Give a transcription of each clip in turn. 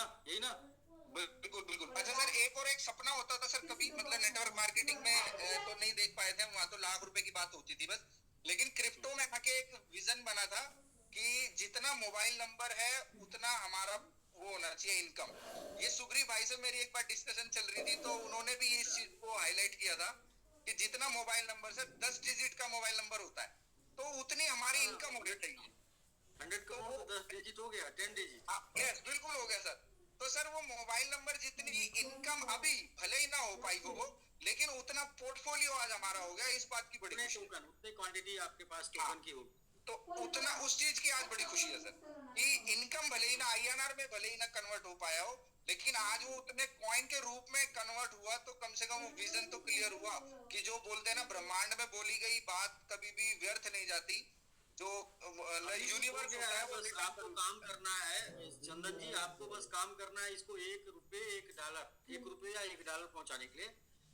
ना, यही ना? बिल्कुल बिल्कुल। अच्छा सर, एक और एक सपना होता था सर कभी, मतलब नेटवर्क मार्केटिंग में तो नहीं देख पाए थे, वहां तो लाख रुपए की बात होती थी बस। लेकिन क्रिप्टो में आके एक विजन बना था कि जितना मोबाइल नंबर है उतना हमारा वो होना चाहिए इनकम। ये सुग्रीव भाई से मेरी एक बार डिस्कशन चल रही थी, तो उन्होंने भी इस चीज को हाईलाइट किया था कि जितना मोबाइल नंबर सर 10 डिजिट का मोबाइल नंबर होता है, तो उतनी हमारी हाँ, इनकम होनी चाहिए। 100 करोड़ तो तो 10 डिजिट हो गया, 10 डिजिट। यस बिल्कुल हो गया सर। तो सर वो मोबाइल नंबर जितनी इनकम अभी भले ही ना हो पाई हो, लेकिन उतना पोर्टफोलियो आज हमारा हो गया, इस बात की बड़ी उतने खुशी है। टोकन, उतने क्वांटिटी आपके पास हाँ, टोकन की होगी। तो उतना उस चीज की आज बड़ी खुशी है सर कि इनकम भले ही ना आईएनआर में भले ही ना कन्वर्ट हो पाया हो, लेकिन आज वो उतने कॉइन के रूप में कन्वर्ट हुआ, तो कम से कम वो विजन तो क्लियर हुआ कि जो बोलते हैं ना, ब्रह्मांड में बोली गई बात कभी भी व्यर्थ नहीं जाती। जो अभी तो हो यूनिवर्स गया होता है, है वो बस रिटर्न आपको जरूर। काम करना है चंदन जी, आपको बस काम करना है इसको 1 रुपए 1 डॉलर, 1 रुपए या 1 डॉलर पहुंचाने के लिए।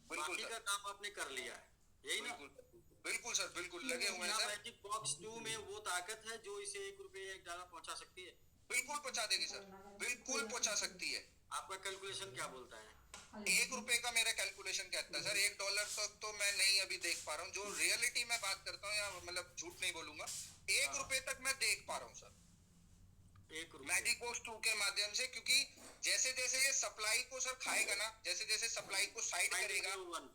बिल्कुल बाकी सर। का काम आपने कर लिया है, यही ना? बिल्कुल बिल्कुल सर, बिल्कुल लगे हुए हैं क्या सर। मैजिक बॉक्स 2 में वो ताकत है जो इसे 1 रुपए या 1 डॉलर पहुंचा सकती है? बिल्कुल पहुंचा देगी सर, बिल्कुल पहुंचा सकती है। आपका कैलकुलेशन क्या बोलता है? 1 रुपए का मेरा कैलकुलेशन कहता है सर, 1 डॉलर तक तो मैं नहीं अभी देख पा रहा हूँ, जो रियलिटी में बात करता हूँ, या मतलब झूठ नहीं बोलूंगा, एक हाँ, रुपए तक मैं देख पा रहा हूँ सर, 1 रुपए। मैजिक बॉक्स 2 के माध्यम से। क्योंकि जैसे जैसे ये सप्लाई को सर खाएगा ना, जैसे जैसे सप्लाई को साइड पॉइंट करेगा, जीरो वन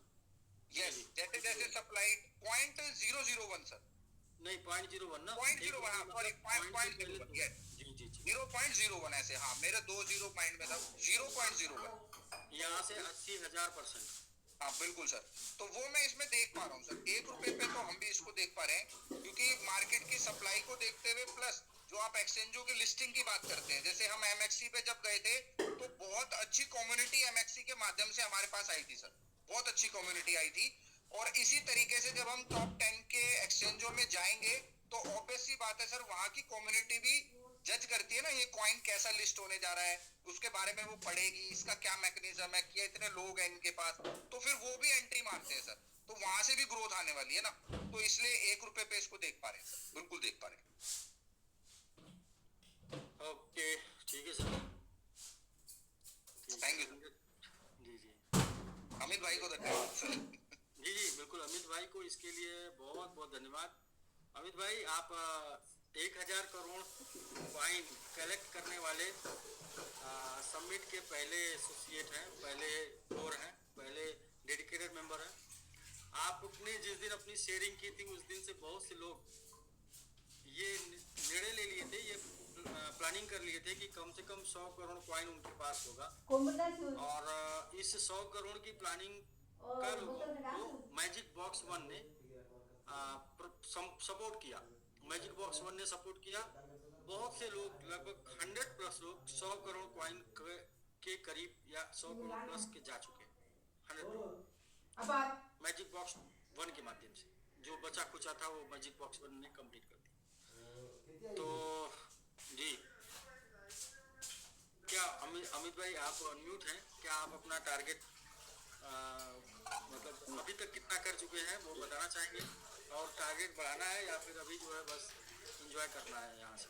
जी यस, जी, जैसे पॉइंट जीरो जैसे वन सप्लाई .001 सर, नहीं, 0.01 ना? 0.01, 1 रुपए हाँ सॉरी, मतलब पॉइंट से पॉइंट जीरो पहले वन दो। यस, जी जी जी। 0.01 ऐसे, हाँ मेरे दो जीरो पॉइंट में था, 0.01। यहाँ से 80,000%। हाँ बिल्कुल सर। तो वो मैं इसमें देख पा रहा हूँ सर, 1 रुपए पे तो हम भी इसको देख पा रहे हैं, क्योंकि मार्केट की सप्लाई को देखते हुए, प्लस जो आप एक्सचेंजों की लिस्टिंग की बात करते हैं, जैसे हम एमएक्सी पे जब गए थे, तो बहुत अच्छी कम्युनिटी एमएक्सी के माध्यम से हमारे पास आई थी सर, बहुत अच्छी कम्युनिटी आई थी। और इसी तरीके से जब हम टॉप 10 के एक्सचेंजों में जाएंगे, तो ऑब्वियस सी बात है सर, वहां की कम्युनिटी भी जज करती है ना, ये कॉइन कैसा लिस्ट होने जा रहा है, उसके बारे में वो पढ़ेगी, इसका क्या मैकेनिज्म है, क्या इतने लोग हैं इनके पास, तो फिर वो भी एंट्री मारते हैं सर, तो वहां से भी ग्रोथ आने वाली है ना। तो इसलिए 1 रुपए पे इसको देख पा रहे हैं सर, बिल्कुल देख पा रहे हैं। ओके, ठीक है सर, ठीक थैंक यू है। सर। जी जी अमित भाई को धन्यवाद सर। जी जी, बिल्कुल अमित भाई को इसके लिए बहुत बहुत धन्यवाद। अमित भाई, आप 1,000 करोड़ कॉइन कलेक्ट करने वाले समिट के पहले एसोसिएट हैं, पहले फ्लोर हैं, पहले डेडिकेटेड मेंबर हैं। आपने जिस दिन अपनी शेयरिंग की थी, उस दिन से बहुत से लोग ये निर्णय ले लिए थे, ये प्लानिंग कर लिए थे कि कम से कम 100 करोड़ कॉइन उनके पास होगा। और इस 100 करोड़ की प्लानिंग कर तो मैजिक बॉक्स वन ने सपोर्ट किया। मैजिक बॉक्स वन ने सपोर्ट किया। बहुत से लोग, लगभग 100+ लोग 100 करोड़ कॉइन के करीब या 100 करोड़ प्लस के जा चुके हैं। 100 मैजिक बॉक्स वन के माध्यम से जो बचा खुचा था वो मैजिक बॉक्स वन ने कंप्लीट कर दिया। तो जी, क्या अमित भाई आप अनम्यूट हैं? क्या आप अपना टारगेट मतलब अभी तक कितना कर चुके हैं वो बताना चाहेंगे, और टारगेट बढ़ाना है या फिर अभी जो है बस एंजॉय करना है यहाँ से?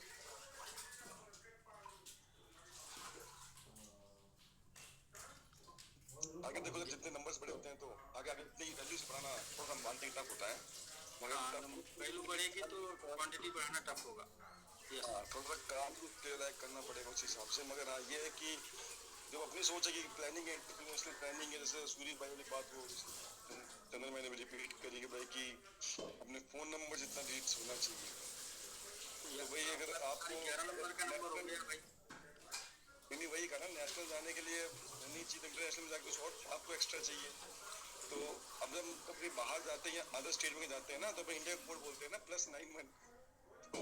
आगे देखो, जब जितने नंबर्स बड़े होते हैं तो आगे आगे उतनी वैल्यू से बढ़ाना थोड़ा सा मानते टफ होता है, मगर हाँ, टफ वैल्यू बढ़ेगी तो क्वांटिटी बढ़ाना टफ होगा। यस। हाँ, थोड़ा सा काम तो लायक करना पड़ेगा उस हिसाब से। मगर हाँ, ये है कि जब अपनी सोच है कि प्लानिंग है, इंटरनेशनल प्लानिंग है, जैसे सूरी भाई वाली बात हो, चंदन भाई ने भी रिपीट करी कि भाई कि अपने फोन नंबर जितना रीच होना चाहिए, तो भाई अगर आपको 11 नंबर का नंबर हो गया भाई। नहीं, वही कहा ना, नेशनल जाने के लिए होनी चाहिए, इंटरनेशनल में जाके कुछ और आपको एक्स्ट्रा चाहिए। तो अब जब कभी बाहर जाते हैं या अदर स्टेट में जाते हैं ना, तो भाई इंडिया कोड बोलते हैं ना, +91, तो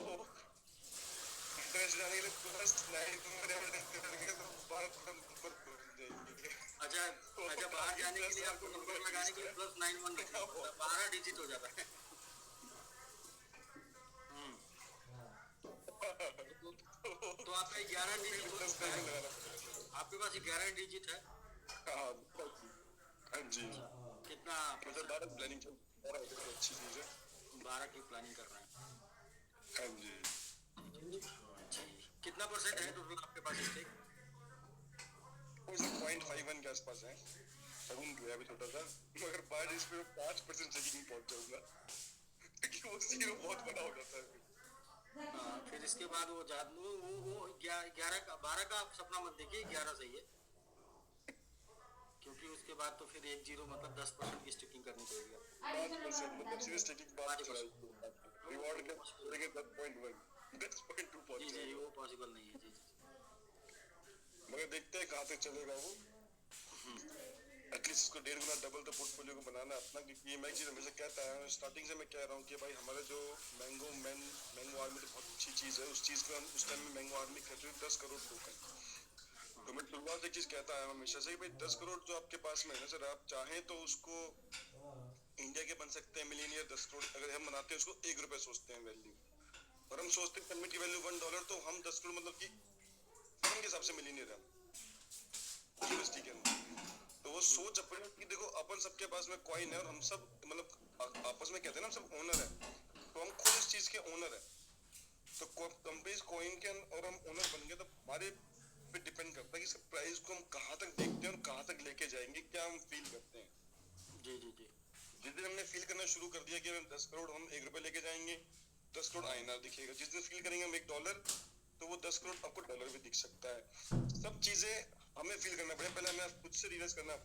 इंटरनेशनल जाने के लिए +9 तो भारत नंबर जाएंगे। अच्छा अच्छा, बाहर जाने के लिए आपको नंबर लगाने के लिए +91 रखना पड़ता है, 12 डिजिट हो जाता है। तो आपका 11 डिजिट हो चुका है, आपके पास 11 डिजिट है। हाँ जी, कितना मतलब परसेंट? 12 प्लानिंग चल रहा है, तो अच्छी चीज है। 12 की प्लानिंग कर रहे हैं। हाँ जी, जी, कितना परसेंट है टोटल आपके पास स्टेक? आसपास है, शगुन किया अभी छोटा सा, मगर बाय डेज पे 5% चेकिंग में पहुंच जाऊंगा क्योंकि वो जीरो बहुत बड़ा हो जाता है। फिर इसके बाद वो जादू वो 11 का आप सपना मत देखिए, 11 सही है, क्योंकि उसके बाद तो फिर 1-0 मतलब 10% की स्टिकिंग करनी पड़ेगी आपको। 5% मतलब सीरियस टेकिंग बात कर रहा 5%। है, रिवॉर्ड के देंगे 10.1 10.2 जी पहुंच जी जाएगा, वो पॉसिबल नहीं है। जी जी। मगर देखते हैं कहाँ तक चलेगा वो। एटलीस्ट उसको 1.5 गुना डबल तो पोर्टफोलियो को बनाना अपना, क्योंकि मैं एक चीज हमेशा कहता है, स्टार्टिंग से मैं कह रहा हूँ कि भाई हमारा जो मैंगो आर्मी तो बहुत अच्छी चीज है, उस चीज को हम उस टाइम में मैंगो आर्मी खरीदे 10 करोड़ टोकन। तो मैं शुरुआत से एक चीज कहता है हमेशा से कि भाई 10 करोड़ जो आपके पास में है ना सर, आप चाहें तो उसको इंडिया के बन सकते हैं मिलीनियर 10 करोड़, अगर हम बनाते हैं उसको 1 रुपए सोचते हैं वैल्यू, और हम सोचते हैं कमिट की वैल्यू $1, तो हम 10 करोड़ मतलब कि फर्म के हिसाब से मिलीनियर है यूएसडी के अंदर। तो वो सोच अपने कि देखो अपन सबके पास में कॉइन है और हम सब मतलब आपस में कहते हैं ना हम सब ओनर है, तो हम खुद इस चीज के ओनर है। तो कंपनीज कॉइन के और हम ओनर बन गए, तो हमारे पे डिपेंड करता है कि इसके प्राइस को हम कहाँ तक देखते हैं और कहाँ तक लेके जाएंगे, क्या हम फील करते हैं। जी जी जी। जिस दिन हमने फील करना शुरू कर दिया कि हम 10 करोड़ हम 1 रुपए लेके जाएंगे, 10 करोड़ आईएनआर दिखेगा। जिस दिन फील करेंगे हम $1, तो वो 10 करोड़ आपको डॉलर भी दिख सकता है। सब चीजें हमें फील करना पड़ेगा, पहले हमें खुद से रियलाइज करना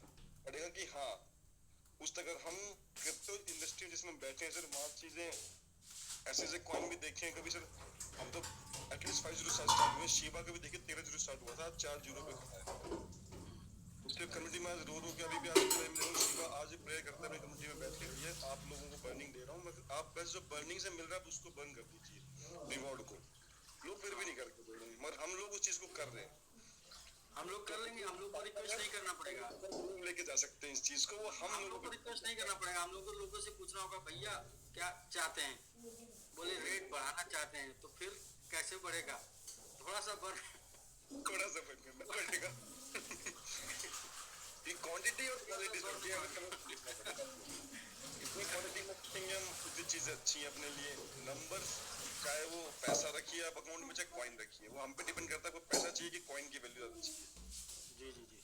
पड़ेगा कि हाँ उस तक अगर हम क्रिप्टो इंडस्ट्री जिसमें हम बैठे हैं सर, वहाँ चीजें ऐसे ऐसे कॉइन भी देखे हैं कभी सर, हम तो एटलीस्ट 5 जीरो स्टार्ट हुए, शिवा का भी देखिए 13 जीरो स्टार्ट हुआ था, 4 जीरो पे खड़ा है। उसके कम्युनिटी में आज रो रो के अभी भी आज टाइम ले रहा हूँ, शिवा आज प्रेयर करता है अपनी कम्युनिटी में बैठ के, भैया आप लोगों को बर्निंग दे रहा हूँ, मगर आप बस जो बर्निंग से मिल रहा है उसको बर्न कर दीजिए रिवॉर्ड को। लोग फिर भी नहीं करके दे रहे हैं, मगर हम लोग उस चीज को कर रहे हैं। हम लोग कर लेंगे, हम लोग को रिक्वेस्ट नहीं करना पड़ेगा, लोग लेके जा सकते हैं इस चीज को, वो हम हम लोगों लोग को को रिक्वेस्ट नहीं करना पड़ेगा। हम लोग को लोगों से पूछना होगा भैया क्या चाहते हैं, बोले रेट बढ़ाना चाहते हैं, तो फिर कैसे बढ़ेगा, थोड़ा सा बढ़ थोड़ा सा बर्न करना पड़ेगा। ये क्वांटिटी और क्वालिटी सबकी इतनी क्वालिटी में रखेंगे हम, उतनी चीजें अच्छी हैं अपने लिए। नंबर चाहे वो पैसा रखिए आप अकाउंट में, चाहे कॉइन रखिए, वो हम पे डिपेंड करता है को पैसा चाहिए कि कॉइन की वैल्यू ज्यादा चाहिए। जी जी जी।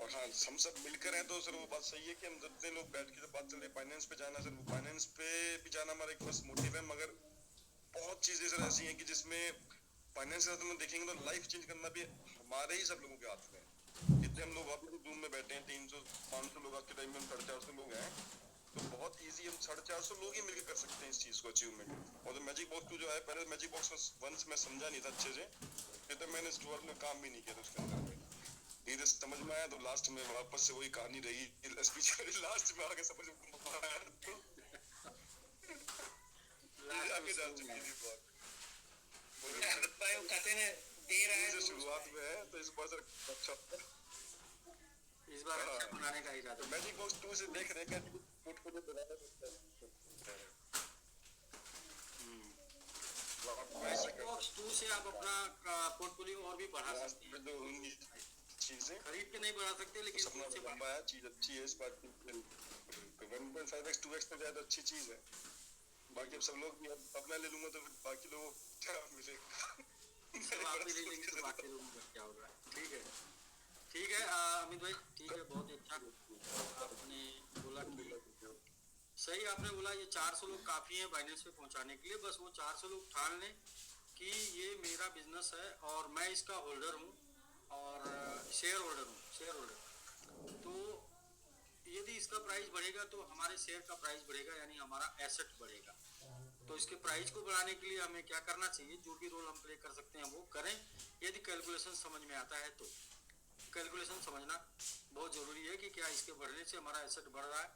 और हाँ हम सब मिलकर हैं तो सर वो बात सही है कि हम जितने लोग बैठ के बात चल रही है फाइनेंस पे जाना, सर वो फाइनेंस पे भी जाना हमारा एक फर्स्ट मोटिव है, मगर बहुत चीजें सर ऐसी हैं कि जिसमें फाइनेंस का हम देखेंगे तो लाइफ चेंज करना भी हमारे ही सब लोगों के हाथ में है। जितने हम लोग अपने रूम में बैठे हैं 300-500 लोग, आज के टाइम में हम 450 लोग हैं, तो बहुत इजी हम 450 लोग ही मिलकर कर सकते हैं इस चीज को अचीवमेंट। और मैजिक बॉक्स 2 जो है, पहले मैजिक बॉक्स वंस मैं समझा नहीं था अच्छे से, फिर तो मैंने शुरुआत में काम भी नहीं किया था उसके अंदर में, धीरे समझ में आया, तो लास्ट में वापस से वही कहानी रही स्पीच लास्ट में आगे समझ में आया, तो आगे जा चुकी थी बात। भाई वो कहते हैं देर आए जो शुरुआत में है तो इस बार सर अच्छा, इस बार अच्छा बनाने का इरादा। तो मैजिक बॉक्स 2 से देख रहे हैं कि पोर्टफोलियो बनाना मैजिक बॉक्स 2 से आप अपना पोर्टफोलियो और भी बढ़ा सकते हैं। जो होंगी चीजें खरीद के नहीं बढ़ा सकते, लेकिन सपना उससे लंबा है, चीज अच्छी है इस बात की, तो 1.5x 2x तो ज्यादा अच्छी चीज है। बाकी अब सब लोग भी अब मैं ले लूंगा तो बाकी लोग क्या मिलेगा, सब आप ही ले लेंगे तो बाकी लोगों का क्या होगा। ठीक है अमित भाई, ठीक है, बहुत अच्छा आपने बोला कि सही आपने बोला ये 400 लोग काफ़ी हैं बाइनेंस पे पहुंचाने के लिए। बस वो 400 लोग ठान लें कि ये मेरा बिजनेस है और मैं इसका होल्डर हूँ और शेयर होल्डर। तो यदि इसका प्राइस बढ़ेगा तो हमारे शेयर का प्राइस बढ़ेगा, यानी हमारा एसेट बढ़ेगा। तो इसके प्राइस को बढ़ाने के लिए हमें क्या करना चाहिए, जो भी रोल हम प्ले कर सकते हैं वो करें। यदि कैलकुलेशन समझ में आता है तो कैलकुलेशन समझना बहुत ज़रूरी है कि क्या इसके बढ़ने से हमारा एसेट बढ़ रहा है,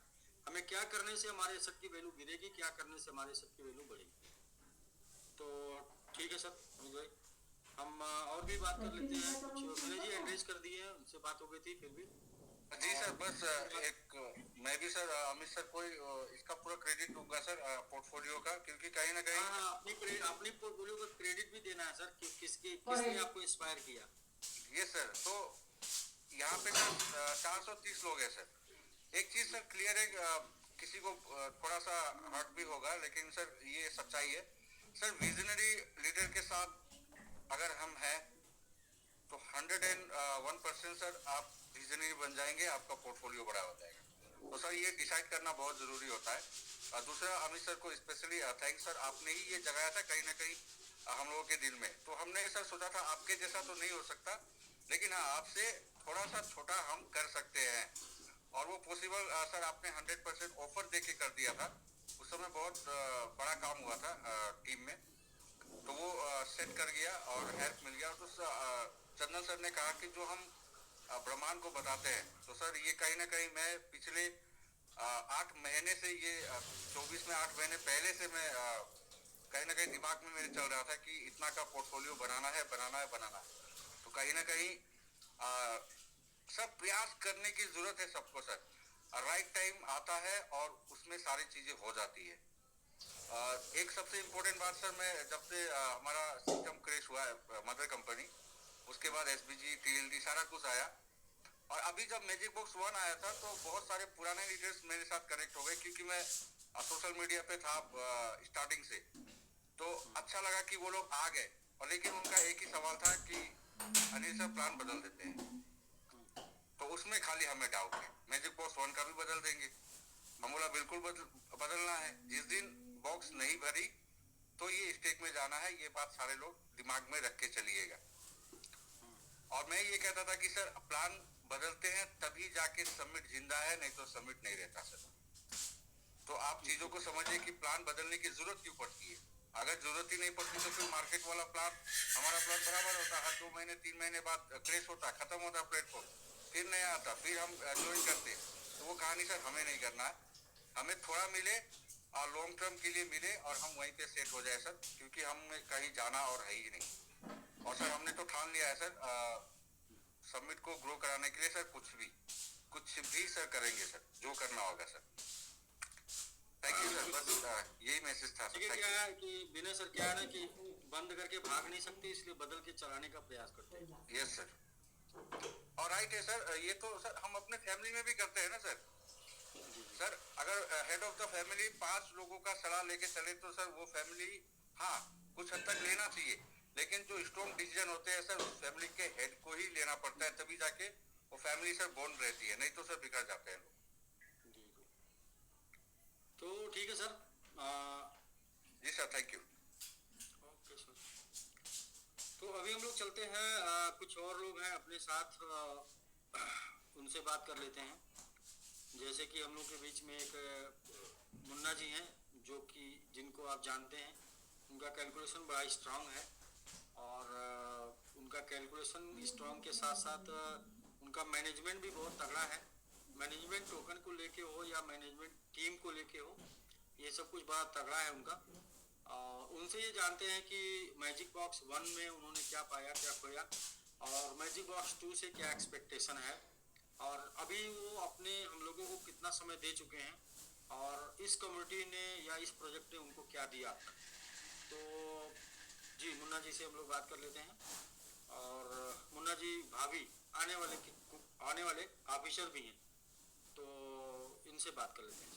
हमें क्या करने से हमारे एसेट की वैल्यू गिरेगी, क्या करने से हमारे एसेट की वैल्यू बढ़ेगी। तो ठीक है सर अमित भाई, हम और भी बात कर लेते हैं। कुछ विनय जी एड्रेस कर दिए हैं, उनसे बात हो गई थी फिर भी। जी सर, बस एक मैं भी सर अमित सर को इसका पूरा क्रेडिट दूंगा सर पोर्टफोलियो का, क्योंकि कहीं ना कहीं हाँ, अपनी पोर्टफोलियो का क्रेडिट भी देना है सर कि किसने आपको इंस्पायर किया। ये सर तो यहाँ पे सर 430 लोग हैं सर। एक चीज सर क्लियर है, किसी को थोड़ा सा हर्ट भी होगा, लेकिन सर ये सच्चाई है सर। विजनरी लीडर के साथ अगर हम हैं तो 101% सर आप विजनरी बन जाएंगे, आपका पोर्टफोलियो बड़ा हो जाएगा। तो सर ये डिसाइड करना बहुत जरूरी होता है। और दूसरा, अमित सर को स्पेशली थैंक्स सर, आपने ही ये जगाया था कहीं ना कहीं हम लोगों के दिल में। तो हमने सर सोचा था आपके जैसा तो नहीं हो सकता, लेकिन हाँ आपसे थोड़ा सा छोटा हम कर सकते हैं, और वो पॉसिबल सर आपने 100% ऑफर देके कर दिया था। उस समय बहुत बड़ा काम हुआ था टीम में, तो वो सेट कर गया और हेल्प मिल गया। तो चंदन सर ने कहा कि जो हम ब्रह्मांड को बताते हैं, तो सर ये कहीं ना कहीं मैं पिछले 8 महीने से ये 24 में 8 महीने पहले से मैं कहीं ना कहीं दिमाग में मेरे चल रहा था कि इतना का पोर्टफोलियो बनाना है, बनाना है, बनाना है। तो कहीं ना कहीं सब प्रयास करने की जरूरत है सबको सर। राइट टाइम आता है और उसमें सारी चीजें हो जाती है। एक सबसे इम्पोर्टेंट बात सर, मैं जब से हमारा सिस्टम क्रैश हुआ है मदर कंपनी, उसके बाद एसबीजी टीएलडी सारा कुछ आया, और अभी जब मैजिक बॉक्स 1 आया था तो बहुत सारे पुराने लीडर्स मेरे साथ कनेक्ट हो गए, क्योंकि मैं सोशल मीडिया पे था स्टार्टिंग से। तो अच्छा लगा कि वो लोग आ गए, और लेकिन उनका एक ही सवाल था कि अनिल सर प्लान बदल देते हैं। तो उसमें खाली हमें डाउट है, मैजिक बॉक्स 1 का भी बदल देंगे। हम बोला बिल्कुल बदलना है। जिस दिन बॉक्स नहीं भरी तो ये स्टेक में जाना है, ये बात सारे लोग दिमाग में रख के चलिएगा। और मैं ये कहता था कि सर प्लान बदलते हैं तभी जाके समिट जिंदा है, नहीं तो समिट नहीं रहता सर। तो आप चीजों को समझिए कि प्लान बदलने की जरूरत क्यों पड़ती है। अगर जरूरत ही नहीं पड़ती तो फिर मार्केट वाला प्लान, हमारा प्लान बराबर होता, हर 2 महीने 3 महीने बाद क्रैश होता, खत्म होता प्लेटफॉर्म, फिर नया आता, फिर हम ज्वाइन करते। तो वो कहानी सर हमें नहीं करना है। हमें थोड़ा मिले और लॉन्ग टर्म के लिए मिले, और हम वहीं पे सेट हो जाए सर, क्योंकि हमें कहीं जाना और है ही नहीं। और सर हमने तो ठान लिया है सर समिट को ग्रो कराने के लिए सर, कुछ भी सर करेंगे सर, जो करना होगा सर। थैंक यू सर, बस यही मैसेज था सर। क्या है कि विनय सर, क्या है ना कि बंद करके भाग नहीं सकते, इसलिए बदल के चलाने का प्रयास करते हैं। यस सर, और राइट है सर। ये तो सर हम अपने फैमिली में भी करते हैं ना सर। सर अगर हेड ऑफ द फैमिली 5 लोगों का सलाह लेके चले तो सर वो फैमिली, हाँ कुछ हद तक लेना चाहिए, लेकिन जो स्ट्रॉन्ग डिसीजन होते हैं सर उस फैमिली के हेड को ही लेना पड़ता है, तभी जाके वो फैमिली सर बॉन्ड रहती है, नहीं तो सर बिगड़ जाते हैं लोग। तो ठीक है सर। जी sir, thank you. Okay sir. तो अभी हम लोग चलते हैं, कुछ और लोग हैं अपने साथ, उनसे बात कर लेते हैं। जैसे कि हम लोग के बीच में एक मुन्ना जी हैं, जो कि जिनको आप जानते हैं। उनका कैलकुलेशन बड़ा स्ट्रांग है, और उनका कैलकुलेशन स्ट्रांग के साथ साथ उनका मैनेजमेंट भी बहुत तगड़ा है। मैनेजमेंट टोकन को लेके हो या मैनेजमेंट टीम को लेके हो, ये सब कुछ बड़ा तगड़ा है उनका। उनसे ये जानते हैं कि मैजिक बॉक्स 1 में उन्होंने क्या पाया, क्या खोया, और मैजिक बॉक्स 2 से क्या एक्सपेक्टेशन है, और अभी वो अपने हम लोगों को कितना समय दे चुके हैं, और इस कम्युनिटी ने या इस प्रोजेक्ट ने उनको क्या दिया। तो जी मुन्ना जी से हम लोग बात कर लेते हैं। और मुन्ना जी भाभी आने वाले ऑफिसर भी हैं, तो इनसे बात कर लेते हैं।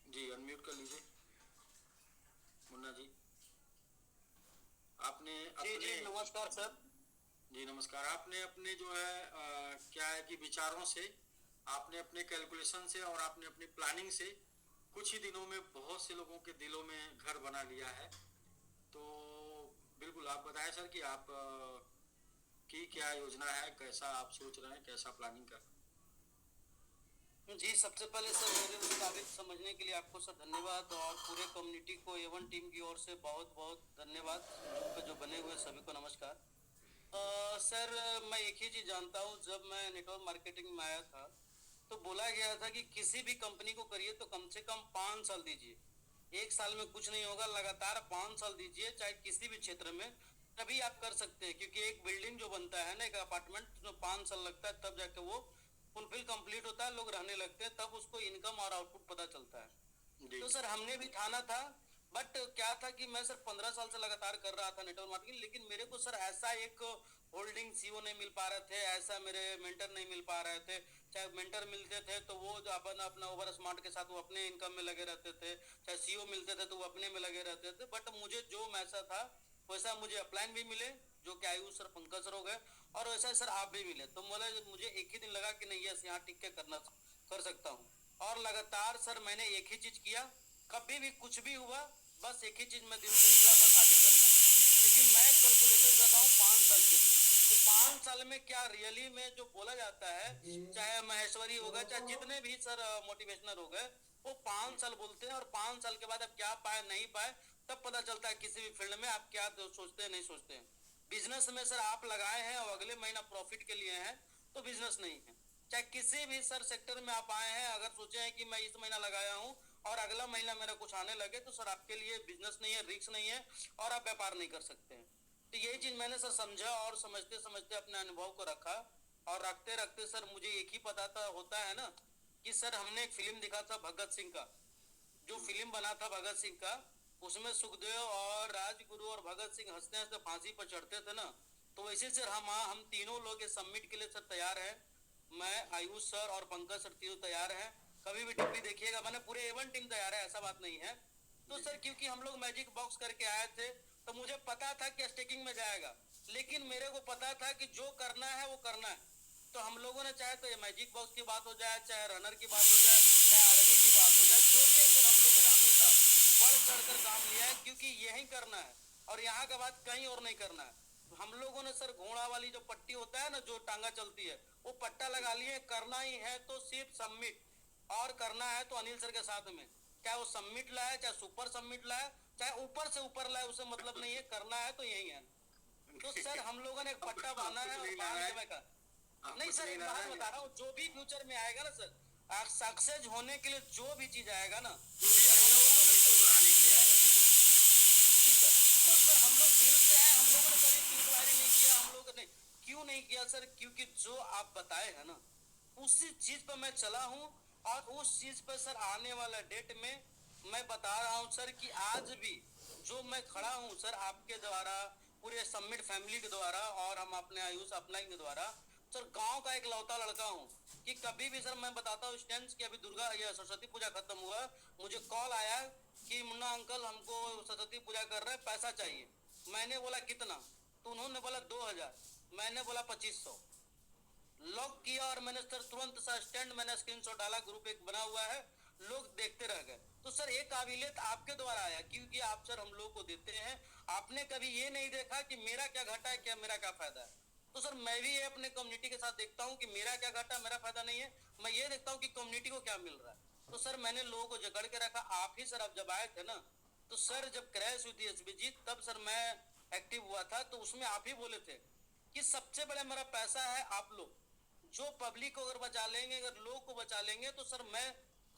जी अनम्यूट कर लीजिए मुन्ना जी। आपने जी नमस्कार सर। जी नमस्कार। आपने अपने जो है क्या है कि विचारों से, आपने अपने कैलकुलेशन से और आपने अपनी प्लानिंग से कुछ ही दिनों में बहुत से लोगों के दिलों में घर बना लिया है। तो बिल्कुल आप बताएं सर कि आप की क्या योजना है, कैसा आप सोच रहे हैं, कैसा प्लानिंग कर। जी सबसे पहले सर मेरे मुताबिक समझने के लिए आपको सर धन्यवाद, और पूरे कम्युनिटी को एवन टीम की ओर से बहुत बहुत धन्यवाद। ग्रुप पे जो बने हुए सभी को नमस्कार। सर मैं एक ही चीज़ जानता हूँ, जब मैं नेटवर्क मार्केटिंग में आया था तो बोला गया था कि किसी भी कंपनी को करिए तो कम से कम 5 साल दीजिए। 1 साल में कुछ नहीं होगा, लगातार 5 साल दीजिए, चाहे किसी भी क्षेत्र में, तभी आप कर सकते हैं। क्योंकि एक बिल्डिंग जो बनता है ना, एक अपार्टमेंट, उसमें 5 साल लगता है, तब जाके वो फुलफिल कंप्लीट होता है, लोग रहने लगते हैं, तब उसको इनकम और आउटपुट पता चलता है। तो सर हमने भी ठाना था, बट क्या था कि मैं सर 15 साल से लगातार कर रहा था नेटवर्क मार्केटिंग, लेकिन मेरे को सर ऐसा एक होल्डिंग सीईओ नहीं मिल पा रहे थे, ऐसा मेरे मेंटर नहीं मिल पा रहे थे। चाहे मेंटर मिलते थे तो वो जो अपना ओवर स्मार्ट के साथ वो अपने इनकम में लगे रहते थे, चाहे सीईओ मिलते थे तो वो अपने में लगे रहते थे। बट मुझे जो वैसा था वैसा मुझे अपलाइन भी मिले, जो कि आयुष सर, पंकज सर हो गए, और वैसा ही सर आप भी मिले। तो मुझे एक ही दिन लगा कि नहीं यस यहाँ टिक के कर सकता हूँ। और लगातार सर मैंने एक ही चीज किया, कभी भी कुछ भी हुआ बस एक ही चीज में दिल से निकला, बस आगे करना है। क्योंकि मैं कैलकुलेशन कर रहा हूँ 5 साल के लिए कि 5 साल में क्या रियली में जो बोला जाता है, चाहे महेश्वरी हो गए, चाहे जितने भी सर मोटिवेशनल हो गए, वो 5 साल बोलते हैं, और 5 साल के बाद आप क्या पाए नहीं पाए तब पता चलता है किसी भी फील्ड में आप क्या सोचते हैं नहीं सोचते हैं। बिजनेस में सर आप लगाए हैं और अगले महीना प्रॉफिट के लिए हैं तो बिजनेस नहीं है। चाहे किसी भी सर सेक्टर में आप आए हैं, अगर सोचे हैं कि मैं इस महीना लगाया हूं और अगला महीना मेरा कुछ आने लगे तो सर आपके लिए बिजनेस नहीं है, रिस्क नहीं है, और आप व्यापार नहीं कर सकते हैं। तो यही चीज मैंने सर समझा और समझते समझते अपने अनुभव को रखा, और रखते रखते सर मुझे एक ही पता था होता है ना कि सर हमने एक फिल्म दिखा था भगत सिंह का, जो फिल्म बना था भगत सिंह का, उसमें सुखदेव और राजगुरु और भगत सिंह हंसते हंसते फांसी पर चढ़ते थे ना, तो वैसे सर हम तीनों लोग इस समिट के लिए सर तैयार हैं। मैं, आयुष सर और पंकज सर तीनों तैयार हैं। कभी भी टिप्पणी देखिएगा, मैंने पूरे एवन टीम तैयार है, ऐसा बात नहीं है। तो सर क्योंकि हम लोग मैजिक बॉक्स करके आए थे तो मुझे पता था कि स्टेकिंग में जाएगा, लेकिन मेरे को पता था कि जो करना है वो करना है। तो हम लोगों ने चाहे तो ये मैजिक बॉक्स की बात हो जाए, चाहे रनर की बात हो जाए, चाहे आर्मी की बात हो जाए, जो भी है सर हम लोगों ने हमेशा बढ़ चढ़ कर काम लिया है, क्योंकि यही करना है और यहाँ का बात कहीं और नहीं करना है। हम लोगों ने सर घोड़ा वाली जो पट्टी होता है ना, जो टांगा चलती है, वो पट्टा लगा लिए, करना ही है तो सिर्फ सबमिट, और करना है तो अनिल सर के साथ में, चाहे वो सबमिट लाए, चाहे सुपर सबमिट लाए, चाहे ऊपर से ऊपर लाए, उसे मतलब नहीं है, करना है तो यही है। तो सर हम लोगों ने एक पट्टा बांधा है और बांध के नहीं सर, एक बात बता रहा हूँ, जो भी फ्यूचर में आएगा ना सर, सक्सेस होने के लिए जो भी चीज आएगा ना, जो भी आएगा वो कमिट को बढ़ाने के लिए आएगा। जी सर। तो सर हम लोग दिल से हैं, हम लोगों ने कभी तिलकुमारी नहीं किया, हम लोगों ने क्यों नहीं किया सर, क्योंकि जो आप बताए हैं ना उसी चीज पर मैं चला हूँ, और उस चीज पर सर आने वाला डेट में मैं बता रहा हूँ सर कि आज भी जो मैं खड़ा हूँ सर आपके द्वारा, पूरे समिट फैमिली के द्वारा, और हम अपने आयुष अपलाइन के द्वारा, सर गांव का एक लौता लड़का हूँ कि कभी भी सर मैं बताता हूँ स्टैंड कि अभी दुर्गा या सरस्वती पूजा खत्म हुआ, मुझे कॉल आया कि मुन्ना अंकल हमको सरस्वती पूजा कर रहे हैं, पैसा चाहिए। मैंने बोला कितना, तो उन्होंने बोला 2000, मैंने बोला 2500, लॉक किया, और मैंने सर तुरंत सा स्टैंड मैंने स्क्रीनशॉट डाला, ग्रुप एक बना हुआ है, लोग देखते रह गए। तो सर एक काबिलियत आपके द्वारा आया, क्योंकि आप सर हम लोग को देते हैं, आपने कभी ये नहीं देखा कि मेरा क्या घाटा है, क्या मेरा क्या फायदा है। तो सर मैं भी अपने कम्युनिटी के साथ देखता हूँ कि मेरा क्या घाटा, मेरा फायदा नहीं है, मैं ये देखता हूँ कि कम्युनिटी को क्या मिल रहा है। तो सर मैंने लोगों को जकड़ के रखा। आप ही सर अब जब आए थे ना, तो सर जब क्रैश हुई थी एसबीजी, तब सर मैं एक्टिव हुआ था, तो उसमें आप ही बोले थे कि सबसे बड़ा मेरा पैसा है आप लोग, जो पब्लिक को अगर बचा लेंगे, अगर लोग को बचा लेंगे, तो सर मैं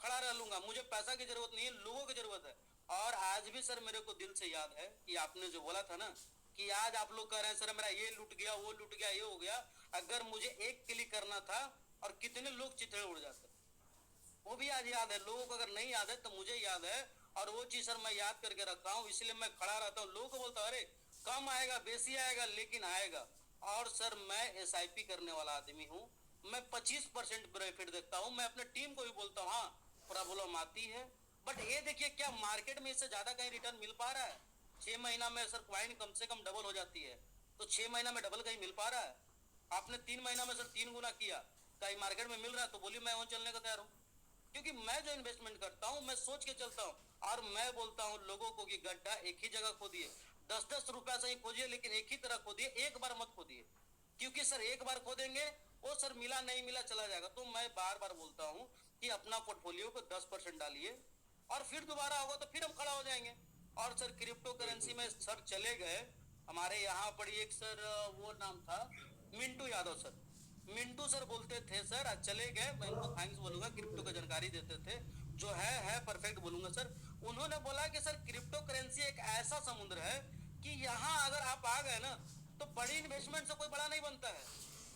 खड़ा रह लूंगा, मुझे पैसा की जरूरत नहीं है, लोगों की जरूरत है। और आज भी सर मेरे को दिल से याद है कि आपने जो बोला था ना कि आज आप लोग कह रहे हैं सर मेरा ये लूट गया, वो लूट गया, ये हो गया, अगर मुझे एक क्लिक करना था और कितने लोग चिथड़े उड़ जाते, वो भी आज याद है। लोगों को अगर नहीं याद है तो मुझे याद है, और वो चीज सर मैं याद करके रखा हूँ, इसलिए मैं खड़ा रहता हूँ। लोगों को बोलता हूँ अरे कम आएगा, बेसी आएगा, लेकिन आएगा। और सर मैं एसआईपी करने वाला आदमी हूँ, मैं 25% बेनिफिट देखता हूँ। मैं अपने टीम को भी बोलता हूँ हाँ प्रॉब्लम आती है, बट ये देखिए क्या मार्केट में इससे ज्यादा कहीं रिटर्न मिल पा रहा है। 6 महीना में सर क्वाइन कम से कम डबल हो जाती है, तो 6 महीना में डबल कहीं मिल पा रहा है। आपने 3 महीना में सर 3 गुना किया, कहीं मार्केट में मिल रहा है तो बोलिए मैं वहां चलने को तैयार हूँ। क्योंकि मैं जो इन्वेस्टमेंट करता हूँ मैं सोच के चलता हूँ, और मैं बोलता हूँ लोगों को कि गड्ढा एक ही जगह खोदिए, 10-10 रुपया से ही खोदिए, लेकिन एक ही तरह खोदिए, एक बार मत खोदिए। क्योंकि सर एक बार खोदेंगे वो सर मिला नहीं मिला चला जाएगा। तो मैं बार बार बोलता हूँ कि अपना पोर्टफोलियो को 10% डालिए, और फिर दोबारा होगा तो फिर हम खड़ा हो जाएंगे। और सर क्रिप्टो करेंसी में सर चले गए, हमारे यहाँ पर एक सर वो नाम था मिंटू यादव सर, मिंटू सर बोलते थे सर, आज चले गए, मैं इनको थैंक्स बोलूंगा, क्रिप्टो की जानकारी देते थे, जो है परफेक्ट बोलूंगा सर। उन्होंने बोला कि सर क्रिप्टो करेंसी एक ऐसा समुद्र है कि यहाँ अगर आप आ गए ना तो बड़ी इन्वेस्टमेंट से कोई बड़ा नहीं बनता है।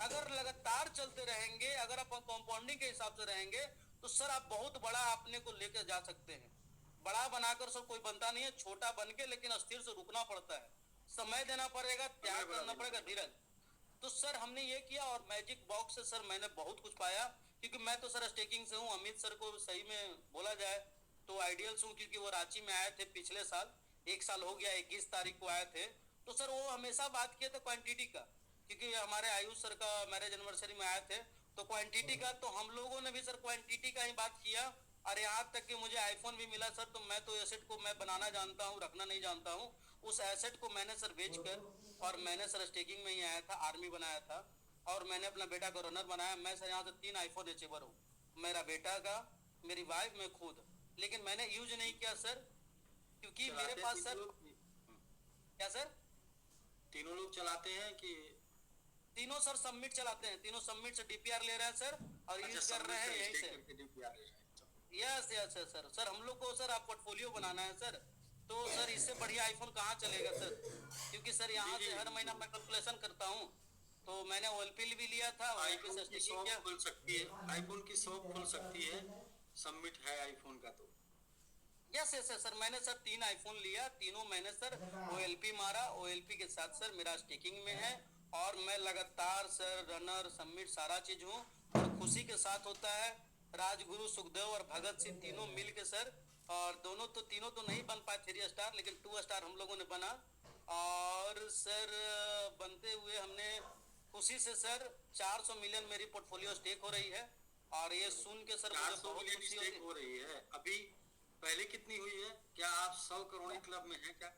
अगर लगातार चलते रहेंगे, अगर आप कंपाउंडिंग के हिसाब से रहेंगे, तो सर आप बहुत बड़ा अपने को लेकर जा सकते हैं। बड़ा बनाकर सर कोई बनता नहीं है, छोटा बन के लेकिन अस्थिर से रुकना पड़ता है, समय देना पड़ेगा, त्याग करना पड़ेगा, धीरज। तो सर हमने ये किया, और मैजिक बॉक्स से सर मैंने बहुत कुछ पाया, क्योंकि मैं तो सर स्टेकिंग से हूँ। अमित सर को सही में बोला जाए तो आइडियल्स हूँ, क्योंकि वो रांची में आए थे पिछले साल, 1 साल हो गया, 21 तारीख को आए थे, तो सर वो हमेशा बात किए थे क्वांटिटी का, क्योंकि हमारे आयुष सर का मैरिज एनिवर्सरी में आए थे तो क्वांटिटी का, तो हम लोगों ने भी सर क्वांटिटी का ही बात किया। और यहाँ तक कि मुझे आईफोन भी मिला सर, तो मैं तो एसेट को मैं बनाना जानता हूँ, रखना नहीं जानता हूँ। उस एसेट को मैंने सर बेच कर, और मैंने सर स्टेकिंग में ही आया था, आर्मी बनाया था, और मैंने अपना बेटा को रनर बनाया। मैं सर यहाँ से 3 आईफोन अचीवर हूँ, मेरा बेटा का, मेरी वाइफ, मैं खुद। लेकिन मैंने यूज नहीं किया सर, क्योंकि मेरे चलाते पास सर, तीनों क्या सर, तीनों लोग चलाते हैं कि? तीनों सर सबमिट चलाते हैं, तीनों सबमिट से डीपीआर ले रहे हैं सर, और यूज कर रहे हैं यहीं से। Yes yes yes sir. Sir हम लोग को सर आप पोर्टफोलियो बनाना है सर, तो सर इससे बढ़िया आईफोन कहाँ चलेगा सर, क्योंकि सर यहाँ से हर महीना मैं कैलकुलेशन करता हूँ। तो मैंने ओएलपी भी लिया था, ओएलपी से आईफोन की स्टिकिंग शॉप किया। खुल सकती है, आईफोन की शॉप खुल सकती है, सबमिट है आईफोन का। तो यस यस सर, मैंने सर 3 आईफोन लिया, तीनों मैंने सर ओएलपी मारा, ओएलपी के साथ सर मेरा स्टेकिंग में है, और मैं लगातार सर रनर सबमिट सारा चीज हूँ, और खुशी के साथ होता है। राजगुरु, सुखदेव और भगत सिंह तीनों मिल के सर, और तीनों तो नहीं बन पाए 3 स्टार, लेकिन 2 स्टार हम लोगों ने बना। और सर बनते हुए हमने खुशी से सर 400 मिलियन मेरी पोर्टफोलियो स्टेक हो रही है, और ये सुन के सर मुझे 400 बहुत मिलियन खुशी स्टेक होती हो रही है अभी, पहले कितनी हुई है? क्या आप 100 करोड़ क्लब में हैं क्या?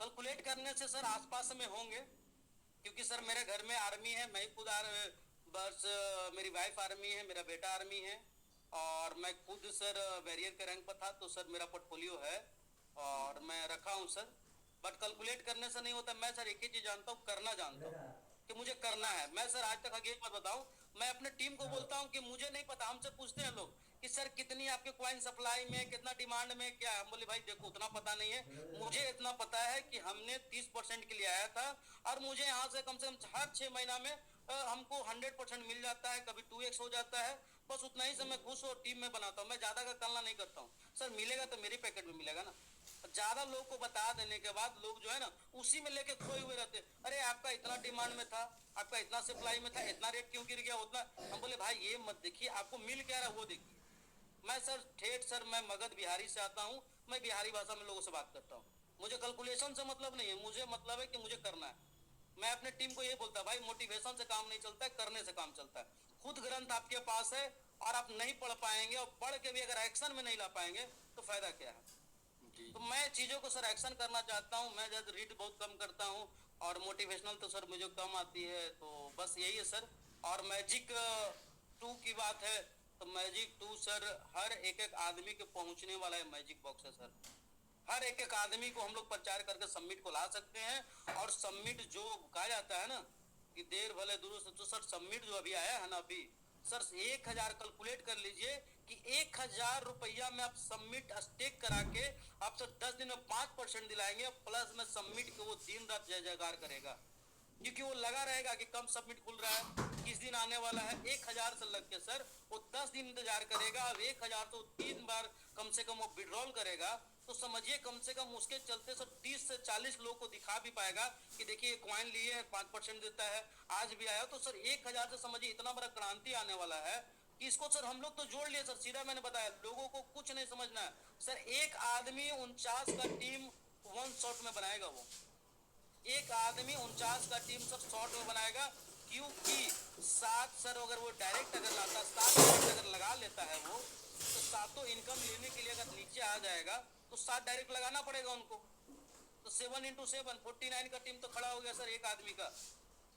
कैलकुलेट करने से सर आसपास में होंगे, क्योंकि सर मेरे घर में आर्मी है, मैं खुद बस मेरी वाइफ आर्मी है, मेरा बेटा आर्मी है, और मैं खुद सर बैरियर के रैंक पर था, तो सर मेरा पोर्टफोलियो है और मैं रखा हूँ सर। बट कैलकुलेट करने से नहीं होता। मैं सर एक ही चीज जानता हूँ, करना जानता हूँ कि मुझे करना है। मैं सर आज तक आगे एक बात बताऊं, मैं अपने टीम को बोलता हूं कि मुझे नहीं पता। हमसे पूछते हैं लोग कि सर कितनी आपके कॉइन सप्लाई में, कितना डिमांड में, क्या है? हम बोले भाई देखो उतना पता नहीं है, मुझे इतना पता है कि हमने 30% के लिए आया था, और मुझे यहाँ से कम हर 6 महीना में हमको 100% मिल जाता है, कभी 2x हो जाता है। बस उतना ही से मैं खुश और टीम में बनाता हूँ, मैं ज्यादा का कलना नहीं करता हूँ सर। मिलेगा तो मेरी पैकेट में मिलेगा ना। ज्यादा लोग को बता देने के बाद लोग जो है ना उसी में लेके खोए हुए रहते। अरे आपका इतना डिमांड में था, आपका इतना सप्लाई में था, इतना रेट क्यों गिर गया उतना। हम बोले भाई ये मत देखिए, आपको मिल क्या रहा है वो देखिए। मैं सर ठेठ सर, मैं मगध बिहारी से आता हूँ, मैं बिहारी भाषा में लोगों से बात करता हूँ। मुझे कैलकुलेशन से मतलब नहीं है, मुझे मतलब है कि मुझे करना है। मैं अपने टीम को ये बोलता भाई मोटिवेशन से काम नहीं चलता है, करने से काम चलता है। खुद ग्रंथ आपके पास है और आप नहीं पढ़ पाएंगे, और पढ़ के भी अगर एक्शन में नहीं ला पाएंगे तो फायदा क्या है। तो मैं चीजों को सर एक्शन करना चाहता हूँ। मैं जब रीड बहुत कम करता हूँ, और मोटिवेशनल तो सर मुझे कम आती है, तो बस यही है सर। और मैजिक 2 की बात है, तो मैजिक 2 सर हर एक आदमी के पहुंचने वाला है मैजिक बॉक्स है सर। हर एक आदमी को हम लोग प्रचार करके सबमिट को ला सकते हैं। और सबमिट जो कहा जाता है ना कि देर भले दुरुस्त, तो सर सबमिट जो अभी आया है ना, अभी सर 1000 कैलकुलेट कर लीजिए कि 1000 रुपया में आप सबमिट स्टेक करा के आप सर 10 दिन में 5% दिलाएंगे, प्लस में सबमिट के वो दिन रात जय जयकार करेगा, क्योंकि वो लगा रहेगा कि कम सबमिट खुल रहा है, किस दिन आने वाला है। 1000 से लग के सर वो 10 दिन इंतजार करेगा, और 1000 तो 3 बार कम से कम वो विड्रॉल करेगा। तो समझिए कम से कम उसके चलते सर 30 से 40 लोग को दिखा भी पाएगा कि देखिए कॉइन लिए है, 5% देता है, आज भी आया। तो सर 1000 से समझिए इतना बड़ा क्रांति आने वाला है कि इसको सर हम लोग तो जोड़ लिए सर। सीधा मैंने बताया, लोगों को कुछ नहीं समझना है सर। एक आदमी 49 का टीम 1 शॉट में बनाएगा। वो एक आदमी 49 का टीम सर शॉर्ट में बनाएगा, क्योंकि 7 सर अगर वो डायरेक्ट अगर लाता, 7 डायरेक्ट अगर लगा लेता है वो, तो 7 इनकम लेने के लिए अगर नीचे आ जाएगा तो 7 डायरेक्ट लगाना पड़ेगा उनको। तो 7 into 7 49 का टीम तो खड़ा हो गया सर एक आदमी का।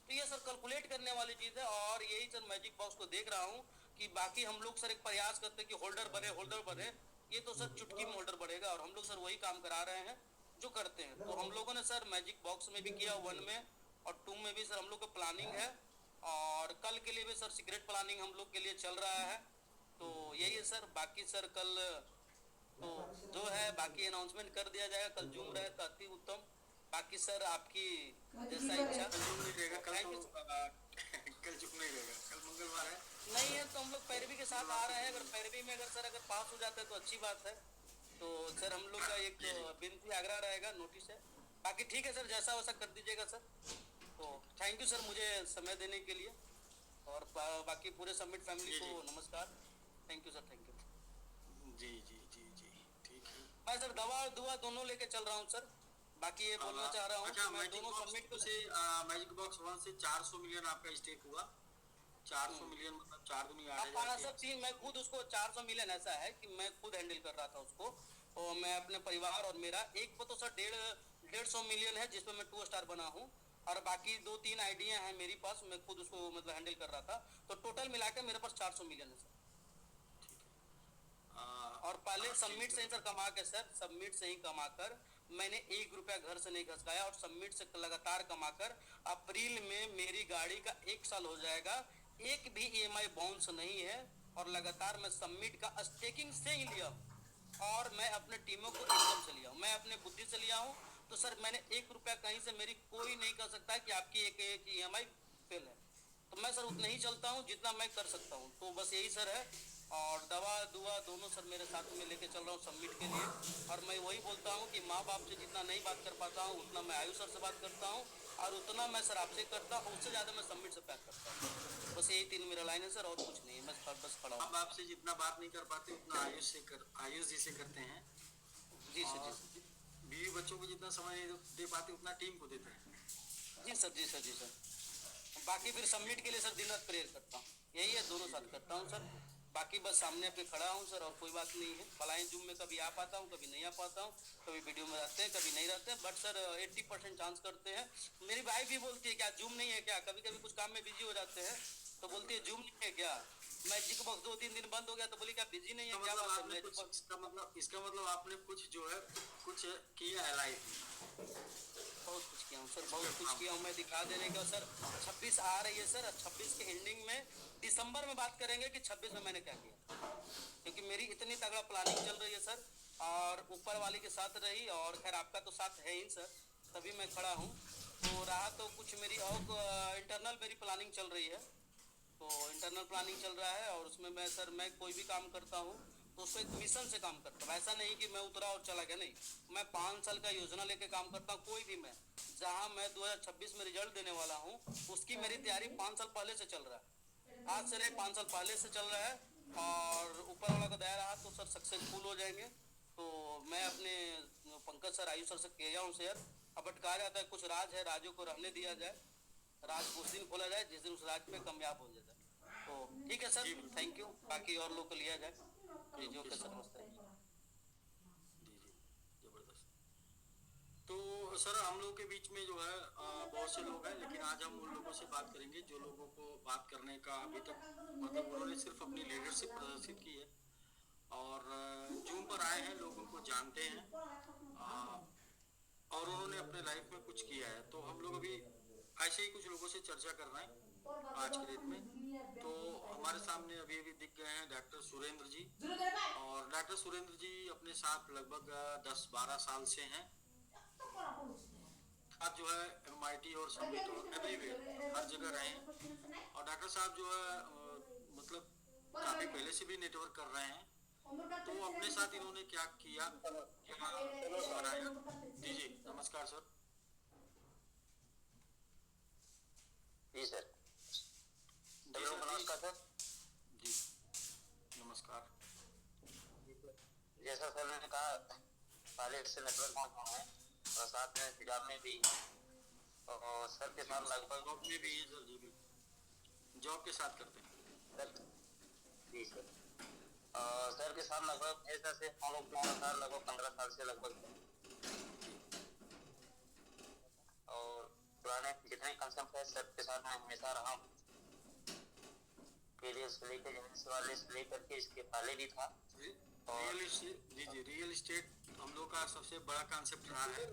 तो ये सर कैलकुलेट करने वाली चीज है। और यही सर मैजिक बॉक्स को देख रहा हूँ कि बाकी हम लोग सर एक प्रयास करते हैं कि होल्डर बढ़े, होल्डर बढ़े। ये तो सर चुटकी में होल्डर बढ़ेगा, और हम लोग सर वही काम करा रहे हैं जो करते हैं। तो हम लोगों ने सर मैजिक बॉक्स में भी किया, 1 में और 2 में भी सर हम लोग का प्लानिंग है, और कल के लिए भी सर सीक्रेट प्लानिंग हम लोग के लिए चल रहा है। तो यही है सर। बाकी सर कल तो जो है बाकी अनाउंसमेंट कर दिया जाएगा, कल जूम रहे तो अति उत्तम। बाकी सर आपकी जैसा इच्छा। कल जूम नहीं रहेगा, कल तो कल जूम नहीं रहेगा, कल मंगलवार है। नहीं है तो हम लोग पैरवी के साथ आ रहे हैं। अगर पैरवी में अगर सर अगर पास हो जाता है तो अच्छी बात है। तो सर हम लोग का एक बिनती आग्रह रहेगा, नोटिस है। बाकी ठीक है सर, जैसा वैसा कर दीजिएगा सर। तो थैंक यू सर मुझे समय देने के लिए, और बाकी पूरे सबमिट फैमिली को नमस्कार। Thank you sir, thank you. जी जी जी जी ठीक है। मैं सर दवा और दुआ दोनों लेके चल रहा हूँ सर। बाकी ये बोलना चाह रहा हूँ अच्छा, कि मैं दोनों सबमिट को मैजिक बॉक्स 1 से 400 मिलियन आपका स्टेक हुआ। 400 मिलियन मतलब 4 दूनी 8 अब पाना हजार सब चीज मैं खुद उसको 400 मिलियन ऐसा है कि मैं खुद हैंडल कर रहा था उसको, और मैं अपने परिवार और मेरा एक तो सर 150 मिलियन है जिसमें मैं 2 स्टार बना हूँ, और बाकी 2-3 आइडिया हैं मेरे पास, मैं खुद उसको मतलब हैंडल कर रहा था, तो टोटल मिला के मेरे पास 400 मिलियन है सर। और पहले सबमिट से ही सर कमा के, सर सबमिट से ही कमाकर मैंने 1 रुपया घर से नहीं घसकाया, और सबमिट से लगातार कमाकर अप्रैल में मेरी गाड़ी का 1 साल हो जाएगा, एक भी ईएमआई बाउंस नहीं है, और लगातार मैं सबमिट का स्टेकिंग से ही लिया हूँ, और मैं अपने टीमों को एकदम से लिया हूँ, मैं अपने बुद्धि से लिया हूँ। तो सर मैंने 1 रुपया कहीं से, मेरी कोई नहीं कर सकता कि आपकी एक ईएमआई फेल है, तो मैं सर उतना ही चलता हूँ जितना मैं कर सकता हूँ, तो बस यही सर है। और दवा दुआ दोनों सर मेरे साथ में लेके चल रहा हूँ सबमिट के लिए, और मैं वही बोलता हूँ कि माँ बाप से जितना नहीं बात कर पाता हूँ उतना मैं आयु सर से बात करता हूँ, और उतना मैं सर आपसे करता हूँ, उससे ज़्यादा मैं सबमिट से प्यार करता हूँ। बस यही 3 मेरा लाइन है सर, और कुछ नहीं है, मैं बस खड़ा हूँ। आप आपसे जितना बात नहीं कर पाते उतना आयुष जी से करते हैं। जी सर, और जी सर, बीवी बच्चों को जितना समय नहीं दे पाते उतना टीम को देते हैं। जी सर, जी सर, जी सर। बाकी फिर सबमिट के लिए सर दिन रात प्रेयर करता हूँ, यही है, दोनों साथ करता हूँ सर। बाकी बस सामने पे खड़ा हूँ सर, और कोई बात नहीं है। ब्लाइंड जूम में कभी आ पाता हूँ, कभी नहीं आ पाता हूँ, कभी वीडियो में रहते हैं, कभी नहीं रहते हैं, बट सर 80% चांस करते हैं। मेरी वाइफ भी बोलती है क्या जूम नहीं है क्या, कभी कभी कुछ काम में बिजी हो जाते हैं तो बोलती है जूम नहीं है क्या। मैजिक बॉक्स 2-3 दिन बंद हो गया तो बोली क्या बिजी नहीं है क्या, मतलब बात है आपने मैजिक कुछ बॉक्स। इसका मतलब आपने कुछ जो है कुछ किया है लाइफ में। बहुत कुछ किया हूँ सर, बहुत कुछ किया हूँ, मैं दिखा देने का सर। 26 आ रही है सर, 26 के एंडिंग में, दिसंबर में बात करेंगे कि 26 में मैंने क्या किया, क्योंकि मेरी इतनी तगड़ा प्लानिंग चल रही है सर, और ऊपर वाले के साथ रही, और खैर आपका तो साथ है ही सर, तभी मैं खड़ा हूँ। तो रहा तो कुछ मेरी और इंटरनल मेरी प्लानिंग चल रही है, तो इंटरनल प्लानिंग चल रहा है, और उसमें मैं कोई भी काम करता हूँ तो उसको एक मिशन से काम करता हूँ, ऐसा नहीं कि मैं उतरा और चला गया, नहीं, मैं 5 साल का योजना लेके काम करता हूँ। कोई भी मैं जहाँ मैं 2026 में रिजल्ट देने वाला हूँ उसकी मेरी तैयारी 5 साल पहले से चल रहा है, आज से नहीं 5 साल पहले से चल रहा है, और ऊपर वाला का दया रहा तो सर सक्सेसफुल हो जाएंगे। तो मैं अपने पंकज सर आयु सर से किया हूँ शेयर। अब कहा जाता है कुछ राज है, राजों को रहने दिया जाए, राज उस दिन खोला जाए जिस दिन उस राज पे कामयाब हो जाए। तो ठीक है सर, थैंक यू, बाकी और लोग को लिया जाए। जी जी, ओके सर, नमस्ते। जी जी, जबरदस्त। तो सर हम लोग के बीच में जो है बहुत से लोग हैं, लेकिन आज हम उन लोगों से बात करेंगे जो लोगों को बात करने का अभी तक मतलब उन्होंने सिर्फ अपनी लीडरशिप प्रदर्शित की है, और जूम पर आए हैं, लोग उनको जानते हैं, और उन्होंने अपने लाइफ में कुछ किया है। तो हम लोग अभी ऐसे ही कुछ लोगों से चर्चा कर रहे हैं आज के डेट में। तो हमारे सामने अभी अभी दिख गए हैं डॉक्टर सुरेंद्र जी, और डॉक्टर सुरेंद्र जी अपने साथ लगभग 10-12 साल से हैं। आप जो है MIT और समिट और एवरीवेयर हर जगह रहे हैं, और डॉक्टर साहब जो है मतलब काफी पहले से भी नेटवर्क कर रहे हैं। तो अपने साथ इन्होंने क्या किया, क्या बनाया। जी जी, नमस्कार सर। जी सर, जी सर, नमस्कार सर। जी नमस्कार। जैसा सर ने कहा पहले से नेटवर्क है, और साथ में पंजाब में भी, और सर के साथ लगभग जॉब में भी है सर, जी भी जॉब के साथ करते हैं सर। जी सर, और सर के साथ लगभग ऐसा से हम लोग 15 साल से लगभग, और पुराने जितने कंसेप्ट है सर के साथ मैं हमेशा रहा हूँ, कैरियर से लेकर बिजनेस वाले से लेकर के इसके पहले भी था। रियल एस्टेट, जी जी, रियल एस्टेट हम लोग का सबसे बड़ा कॉन्सेप्ट रहा है।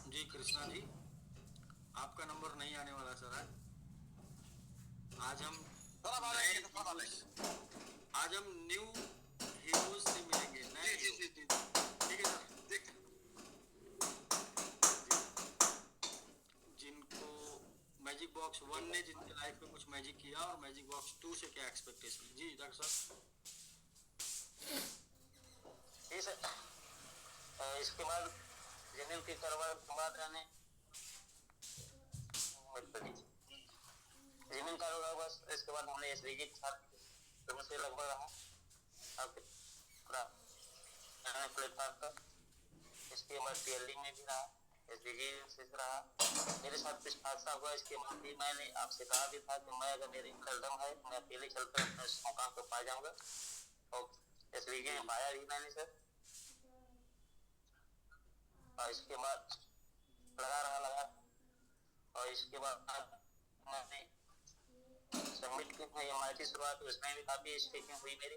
जी कृष्णा जी, आपका नंबर नहीं आने वाला सर है। आज हम न्यू हीरोज से मिलेंगे, नए ठीक है सर, जिनको मैजिक बॉक्स 1 ने जिनके लाइफ में कुछ मैजिक किया, और मैजिक बॉक्स 2 से क्या एक्सपेक्टेशन। जी डॉक्टर साहब। जी सर, इसके बाद जमीन की कारोबार के बाद रहने जमीन कारोबार, बस इसके बाद हमने SDG के साथ से लगभग रहा। आपके पूरा प्लेटफॉर्म पर। इसके बाद टीएलडी में भी रहा, एसडीजी से रहा। मेरे साथ कुछ हादसा हुआ, इसके बाद भी मैंने आपसे कहा भी था कि मैं अगर मेरी कलदम है मैं अकेले चलकर अपने मुकाम को पा जाऊंगा, और एसडीजी में पाया भी मैंने सर। और इसके बाद लगा, और इसके बाद मैंने सबमिट की है एमआईटी शुरुआत, उसमें भी काफी स्टेकिंग हुई मेरी,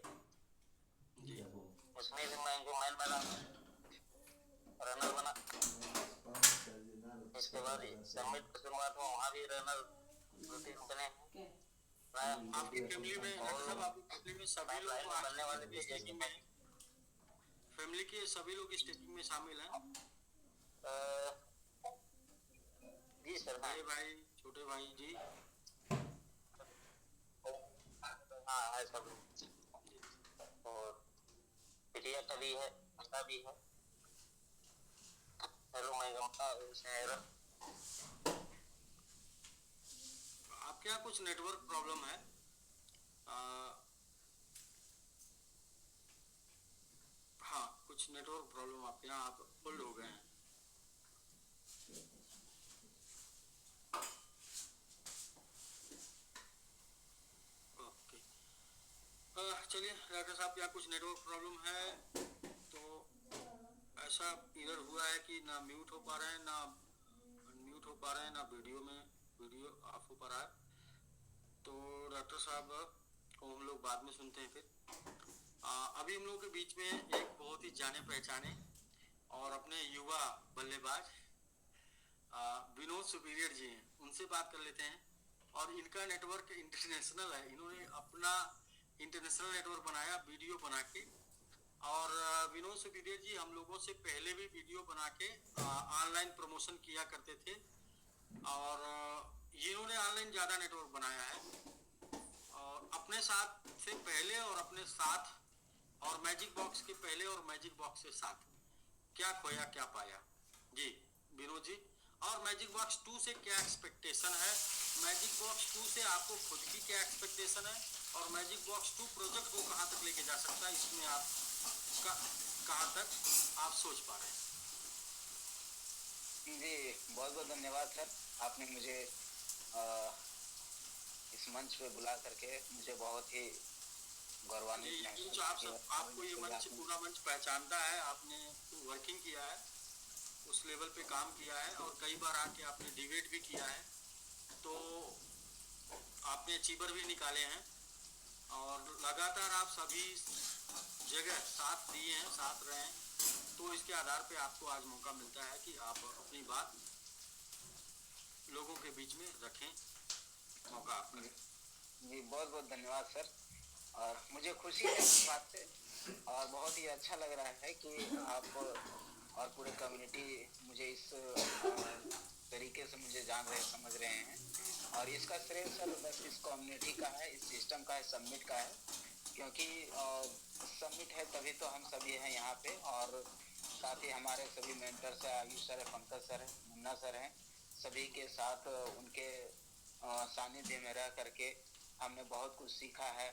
उसमें भी मैं जो मैन बना, रनर बना। इसके बाद सबमिट की शुरुआत में वहाँ भी रनर 2-3 बने। आपकी फैमिली में सब आपकी फैमिली में सभी लोग बनने वाले थे स्टेकिंग में, फैमिली के सभी लोग स्टेकिंग में शामिल हैं? जी सर। बड़े भाई, छोटे भाई जी? हाँ है सब। और पिटिया का भी है, उसका भी है। हेलो मैं गमता शहर। आपके यहाँ कुछ नेटवर्क प्रॉब्लम है? हाँ, कुछ नेटवर्क प्रॉब्लम आपके यहाँ, आप होल्ड हो गए हैं। ओके, चलिए डॉक्टर साहब, यहाँ कुछ नेटवर्क प्रॉब्लम है, तो ऐसा इधर हुआ है कि ना म्यूट हो पा रहे हैं, ना अनम्यूट हो पा रहे हैं, ना वीडियो ऑफ हो पा रहा है। तो डॉक्टर साहब को हम लोग बाद में सुनते हैं फिर। अभी हम लोगों के बीच में एक बहुत ही जाने पहचाने और अपने युवा बल्लेबाज विनोद सुपीरियर जी हैं, उनसे बात कर लेते हैं। और इनका नेटवर्क इंटरनेशनल है, इन्होंने अपना इंटरनेशनल नेटवर्क बनाया वीडियो बना के। और विनोद सुपीरियर जी हम लोगों से पहले भी वीडियो बना के ऑनलाइन प्रमोशन किया करते थे, और इन्होंने ऑनलाइन ज़्यादा नेटवर्क बनाया है। और अपने साथ से पहले और अपने साथ, और मैजिक बॉक्स के पहले और मैजिक बॉक्स के साथ क्या खोया क्या पाया जी विनोद जी। और मैजिक बॉक्स 2 से क्या एक्सपेक्टेशन है, मैजिक बॉक्स 2 से आपको खुद की क्या एक्सपेक्टेशन है, और मैजिक बॉक्स 2 प्रोजेक्ट को कहाँ तक लेके जा सकता है, इसमें आप कहाँ तक आप सोच पा रहे हैं? जी बहुत बहुत धन्यवाद सर, आपने मुझे इस मंच पे बुला करके मुझे बहुत ही गौरवान्वित महसूस किया। आपको ये मंच, पूरा मंच पहचानता है, आपने वर्किंग किया है, उस लेवल पे काम किया है, और कई बार आके आपने डिबेट भी किया है, तो आपने अचीवर भी निकाले हैं, और लगातार आप सभी जगह साथ दिए हैं, साथ रहे हैं। तो इसके आधार पे आपको आज मौका मिलता है कि आप अपनी बात लोगों के बीच में रखें, मौका आपका। जी बहुत बहुत धन्यवाद सर, और मुझे खुशी है इस बात से, और बहुत ही अच्छा लग रहा है कि आप और पूरे कम्युनिटी मुझे इस तरीके से मुझे जान रहे, समझ रहे हैं। और इसका श्रेय सर बस इस कम्युनिटी का है, इस सिस्टम का है, सबमिट का है, क्योंकि सबमिट है तभी तो हम सभी हैं यहाँ पे। और साथ ही हमारे सभी मेंटर्स हैं, आयुष सर है, पंकज सर है, मुन्ना सर हैं, सभी के साथ उनके सानिध्य में रह करके हमने बहुत कुछ सीखा है।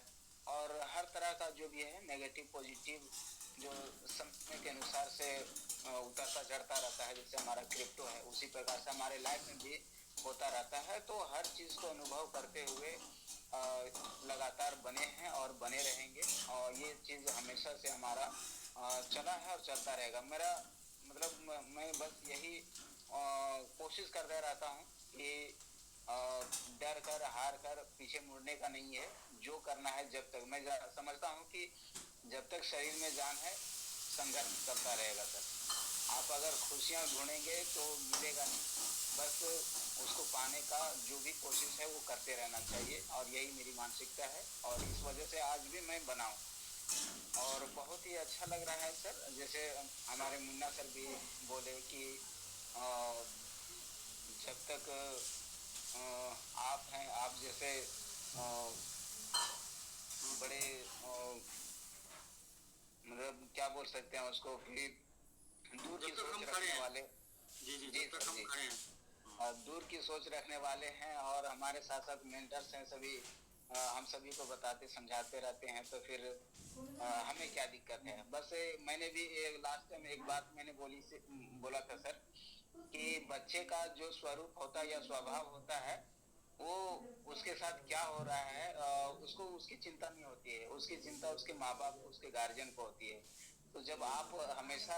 और हर तरह का जो भी है नेगेटिव पॉजिटिव जो समय के अनुसार से उतरता चढ़ता रहता है, जैसे हमारा क्रिप्टो है, उसी प्रकार से हमारे लाइफ में भी होता रहता है। तो हर चीज़ को अनुभव करते हुए लगातार बने हैं और बने रहेंगे, और ये चीज़ हमेशा से हमारा चला है और चलता रहेगा। मेरा मतलब मैं बस यही कोशिश करते रहता हूँ कि डर कर हार कर पीछे मुड़ने का नहीं है, जो करना है जब तक मैं समझता हूँ कि जब तक शरीर में जान है संघर्ष करता रहेगा सर। आप अगर खुशियाँ ढूंढेंगे तो मिलेगा नहीं, बस उसको पाने का जो भी कोशिश है वो करते रहना चाहिए, और यही मेरी मानसिकता है, और इस वजह से आज भी मैं बनाऊँ। और बहुत ही अच्छा लग रहा है सर, जैसे हमारे मुन्ना सर भी बोले कि जब तक आप हैं, आप जैसे बड़े मतलब क्या बोल सकते हैं उसको कि दूर की सोच रखने वाले, जी सर जी, और दूर की सोच रखने वाले हैं, और हमारे साथ साथ मेंटर्स हैं सभी, हम सभी को बताते समझाते रहते हैं, तो फिर हमें क्या दिक्कत है। बस मैंने भी लास्ट टाइम एक बात मैंने बोला था सर कि बच्चे का जो स्वरूप होता है या स्वभाव होता है, वो उसके साथ क्या हो रहा है उसको उसकी चिंता नहीं होती है, उसकी चिंता उसके माँ बाप को, उसके गार्जियन को होती है। तो जब आप हमेशा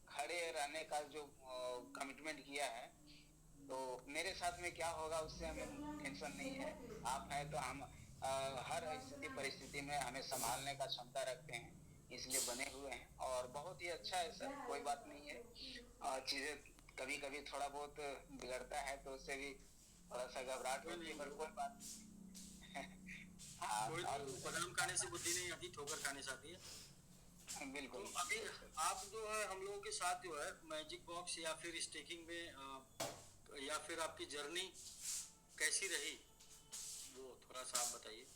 खड़े रहने का जो कमिटमेंट किया है, तो मेरे साथ में क्या होगा उससे हमें टेंशन नहीं है। आप हैं तो हम हर स्थिति परिस्थिति में हमें संभालने का क्षमता रखते हैं, इसलिए बने हुए हैं। और बहुत ही अच्छा है सर, कोई बात नहीं है। चीजें कभी कभी थोड़ा बहुत बिगड़ता है तो उससे भी थोड़ा सा घबराहट होती है, पर कोई बात हाँ। कोई और तो बादाम खाने से बुद्धि नहीं आती, ठोकर खाने से आती है। तो बिल्कुल अभी आप जो है हम लोगों के साथ जो है मैजिक बॉक्स या फिर स्टेकिंग में या फिर आपकी जर्नी कैसी रही, वो थोड़ा सा आप बताइए।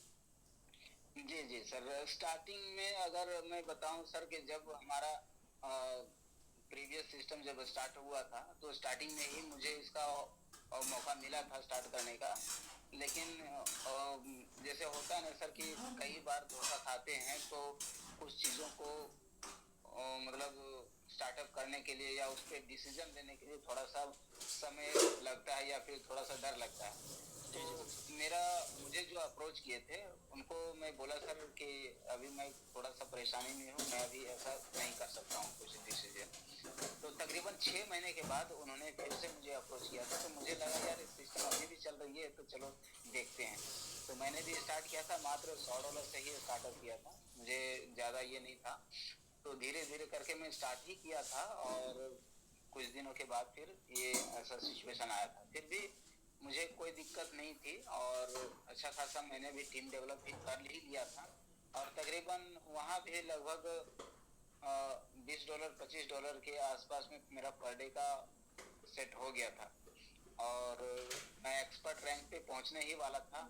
जी जी सर, स्टार्टिंग में अगर मैं बताऊं सर कि जब हमारा प्रीवियस सिस्टम जब स्टार्ट हुआ था, तो स्टार्टिंग में ही मुझे इसका मौका मिला था स्टार्ट करने का। लेकिन जैसे होता है ना सर कि कई बार धोखा खाते हैं, तो कुछ चीज़ों को मतलब स्टार्टअप करने के लिए या उस पर डिसीजन लेने के लिए थोड़ा सा समय लगता है या फिर थोड़ा सा डर लगता है। तो मुझे जो अप्रोच किए थे उनको मैं बोला सर कि अभी मैं थोड़ा सा परेशानी में हूँ, मैं अभी ऐसा नहीं कर सकता हूँ कुछ डिसीजन। तो तकरीबन 6 महीने के बाद उन्होंने फिर से मुझे अप्रोच किया था, तो मुझे लगा यार सिस्टम अभी भी चल रही है तो चलो देखते हैं। तो मैंने भी स्टार्ट किया था, मात्र $100 से ही स्टार्टअप किया था, मुझे ज़्यादा ये नहीं था। तो धीरे धीरे करके मैं स्टार्ट ही किया था, और कुछ दिनों के बाद फिर ये ऐसा सिचुएशन आया था। फिर भी मुझे कोई दिक्कत नहीं थी, और अच्छा खासा मैंने भी टीम डेवलप भी कर ही लिया था। और तकरीबन वहाँ भी लगभग $20 $25 के आसपास में मेरा पर डे का सेट हो गया था, और मैं एक्सपर्ट रैंक पे पहुँचने ही वाला था।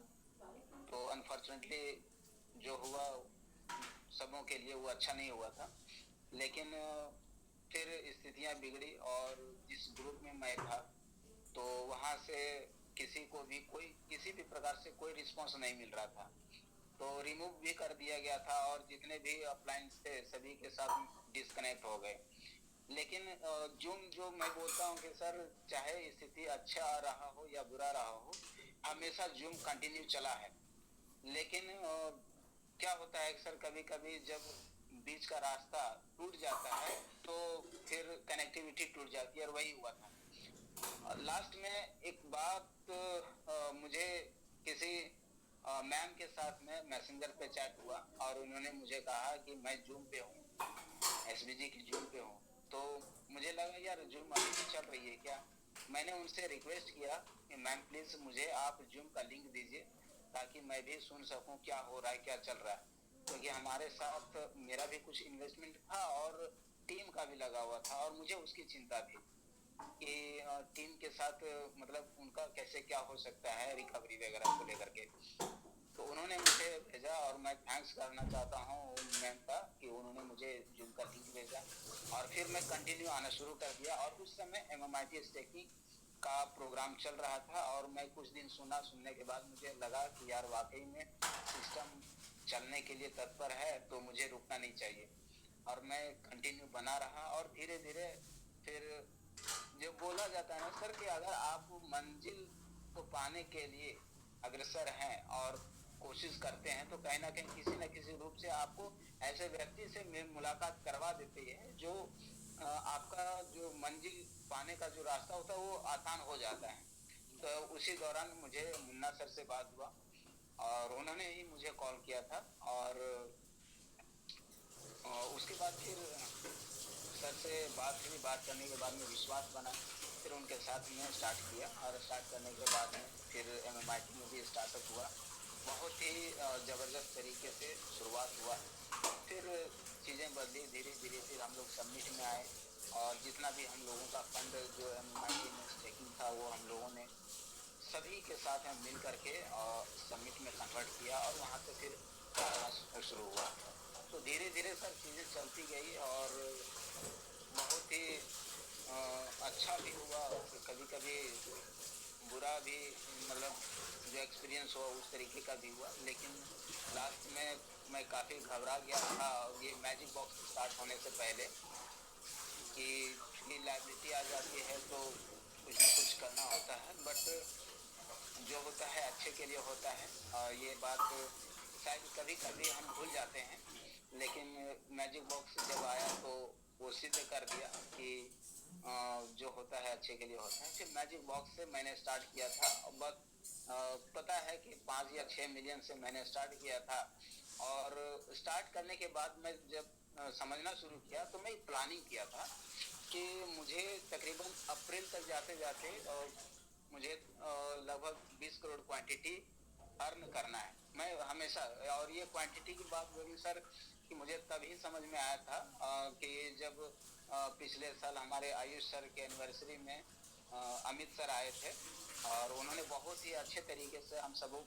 तो अनफॉर्चुनेटली जो हुआ सबों के लिए वो अच्छा नहीं हुआ था। लेकिन फिर स्थितियाँ बिगड़ी, और जिस ग्रुप में मैं था तो वहाँ से किसी को भी किसी भी प्रकार से कोई रिस्पांस नहीं मिल रहा था, तो रिमूव भी कर दिया गया था, और जितने भी अप्लायंस थे सभी के साथ डिस्कनेक्ट हो गए। लेकिन जूम जो मैं बोलता हूँ कि सर चाहे स्थिति अच्छा रहा हो या बुरा रहा हो, हमेशा जूम कंटिन्यू चला है। लेकिन क्या होता है सर, कभी कभी जब बीच का रास्ता टूट जाता है तो फिर कनेक्टिविटी टूट जाती है, और वही हुआ था। लास्ट में एक बात मुझे किसी मैम के साथ में मैसेंजर पे चैट हुआ, और उन्होंने मुझे कहा कि मैं जूम पे हूँ, एसबीजी की जूम पे हूँ। तो मुझे लगा यार जूम अभी भी चल रही है क्या। मैंने उनसे रिक्वेस्ट किया कि मैम प्लीज़ मुझे आप जूम का लिंक दीजिए, ताकि मैं भी सुन सकूं क्या हो रहा है, क्या चल रहा है। क्योंकि हमारे साथ मेरा भी कुछ इन्वेस्टमेंट था, और टीम का भी लगा हुआ था, और मुझे उसकी चिंता थी कि टीम के साथ मतलब उनका कैसे क्या हो सकता है रिकवरी वगैरह को लेकर के। तो उन्होंने मुझे भेजा, और मैं थैंक्स करना चाहता हूँ उन मैम का कि उन्होंने मुझे जूम का लिंक भेजा, और फिर मैं कंटिन्यू आना शुरू कर दिया। और उस समय MMIT स्टेकिंग का प्रोग्राम चल रहा था, और मैं कुछ दिन सुनने के बाद मुझे लगा कि यार वाकई में सिस्टम चलने के लिए तत्पर है, तो मुझे रुकना नहीं चाहिए। और मैं कंटिन्यू बना रहा, और धीरे धीरे फिर जो बोला जाता है ना सर कि अगर आप मंजिल को पाने के लिए अग्रसर हैं और कोशिश करते हैं, तो कहीं ना कहीं किसी न किसी रूप से आपको ऐसे व्यक्ति से मुलाकात करवा देती है, जो आपका जो मंजिल पाने का जो रास्ता होता है वो आसान हो जाता है। तो उसी दौरान मुझे मुन्ना सर से बात हुआ, और उन्होंने ही मुझे कॉल किया था, और उसके बाद फिर सर से बात करने के बाद में विश्वास बना, फिर उनके साथ में स्टार्ट किया, और स्टार्ट करने के बाद में फिर MMIT में भी स्टार्टअप हुआ। बहुत ही ज़बरदस्त तरीके से शुरुआत हुआ। फिर चीज़ें बदली धीरे धीरे, फिर हम लोग सबमिट में आए, और जितना भी हम लोगों का फंड जो MMIT में स्टेकिंग था वो हम लोगों ने सभी के साथ में मिल करके सबमिट में कन्वर्ट किया, और वहाँ से फिर शुरू हुआ। तो धीरे धीरे सर चीज़ें चलती गई, और बहुत ही अच्छा भी हुआ, कभी कभी बुरा भी, मतलब जो एक्सपीरियंस हुआ उस तरीके का भी हुआ, लेकिन लास्ट में मैं काफ़ी घबरा गया था ये मैजिक बॉक्स स्टार्ट होने से पहले कि लाइबिलिटी आ जाती है तो कुछ ना कुछ करना होता है, बट जो होता है अच्छे के लिए होता है। ये बात शायद कभी कभी हम भूल जाते हैं, लेकिन मैजिक बॉक्स जब आया तो वो सिद्ध कर दिया कि जो होता है अच्छे के लिए होता है। फिर मैजिक बॉक्स से मैंने स्टार्ट किया था, बस पता है कि 5 या 6 मिलियन से मैंने स्टार्ट किया था। और स्टार्ट करने के बाद मैं जब समझना शुरू किया तो मैं प्लानिंग किया था कि मुझे तकरीबन अप्रैल तक जाते जाते मुझे लगभग 20 करोड़ क्वांटिटी अर्न करना है। मैं हमेशा, और ये क्वांटिटी की बात बोली सर कि मुझे तभी समझ में आया था कि जब पिछले साल हमारे आयुष सर के एनिवर्सरी में अमित सर आए थे और उन्होंने बहुत ही अच्छे तरीके से हम सबों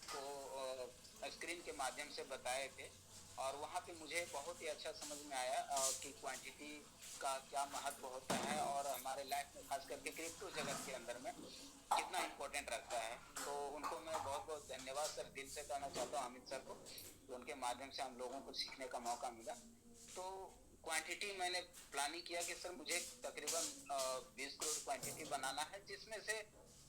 को स्क्रीन के माध्यम से बताए थे, और वहाँ पे मुझे बहुत ही अच्छा समझ में आया कि क्वांटिटी का क्या महत्व होता है और हमारे लाइफ में खास करके क्रिप्टो जगत के अंदर में कितना इम्पोर्टेंट रखता है। तो उनको मैं बहुत बहुत धन्यवाद सर दिल से कहना चाहता हूँ अमित सर को, तो उनके माध्यम से हम लोगों को सीखने का मौका मिला। तो क्वांटिटी मैंने प्लानिंग किया कि सर मुझे तकरीबन 20 करोड़ क्वांटिटी बनाना है, जिसमें से